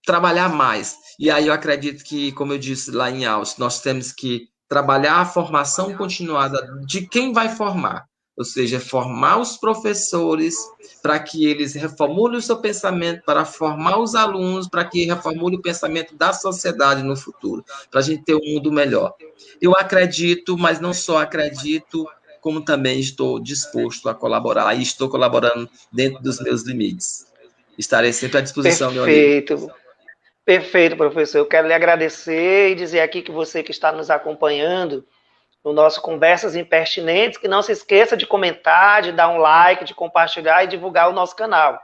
trabalhar mais. E aí eu acredito que, como eu disse lá em Alce, nós temos que trabalhar a formação continuada de quem vai formar. Ou seja, formar os professores para que eles reformulem o seu pensamento, para formar os alunos, para que reformule o pensamento da sociedade no futuro, para a gente ter um mundo melhor. Eu acredito, mas não só acredito, como também estou disposto a colaborar, e estou colaborando dentro dos meus limites. Estarei sempre à disposição, meu amigo. Perfeito. Perfeito, professor. Eu quero lhe agradecer e dizer aqui que você que está nos acompanhando no nosso Conversas Impertinentes, que não se esqueça de comentar, de dar um like, de compartilhar e divulgar o nosso canal.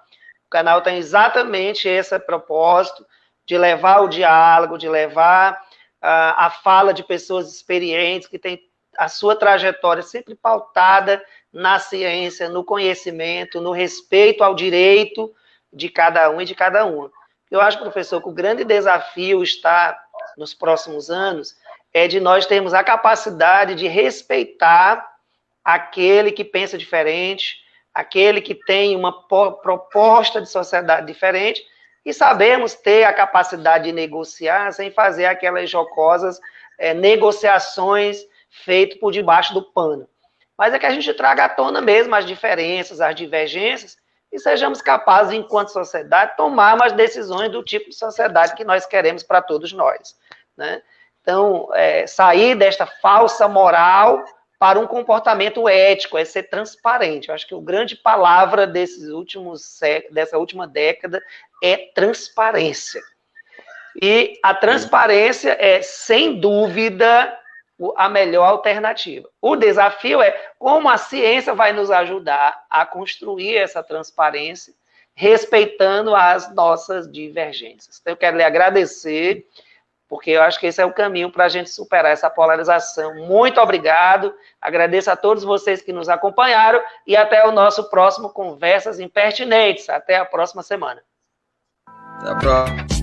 O canal tem exatamente esse propósito de levar o diálogo, de levar a fala de pessoas experientes, que têm a sua trajetória sempre pautada na ciência, no conhecimento, no respeito ao direito de cada um e de cada uma. Eu acho, professor, que o grande desafio está nos próximos anos é de nós termos a capacidade de respeitar aquele que pensa diferente, aquele que tem uma proposta de sociedade diferente, e sabemos ter a capacidade de negociar sem fazer aquelas jocosas negociações feitas por debaixo do pano. Mas é que a gente traga à tona mesmo as diferenças, as divergências, e sejamos capazes, enquanto sociedade, tomar umas decisões do tipo de sociedade que nós queremos para todos nós, né? Então, sair desta falsa moral para um comportamento ético, é ser transparente. Eu acho que a grande palavra dessa última década é transparência. E a transparência é, sem dúvida, a melhor alternativa. O desafio é como a ciência vai nos ajudar a construir essa transparência, respeitando as nossas divergências. Então, eu quero lhe agradecer, porque eu acho que esse é o caminho para a gente superar essa polarização. Muito obrigado, agradeço a todos vocês que nos acompanharam e até o nosso próximo Conversas Impertinentes. Até a próxima semana. Até a próxima.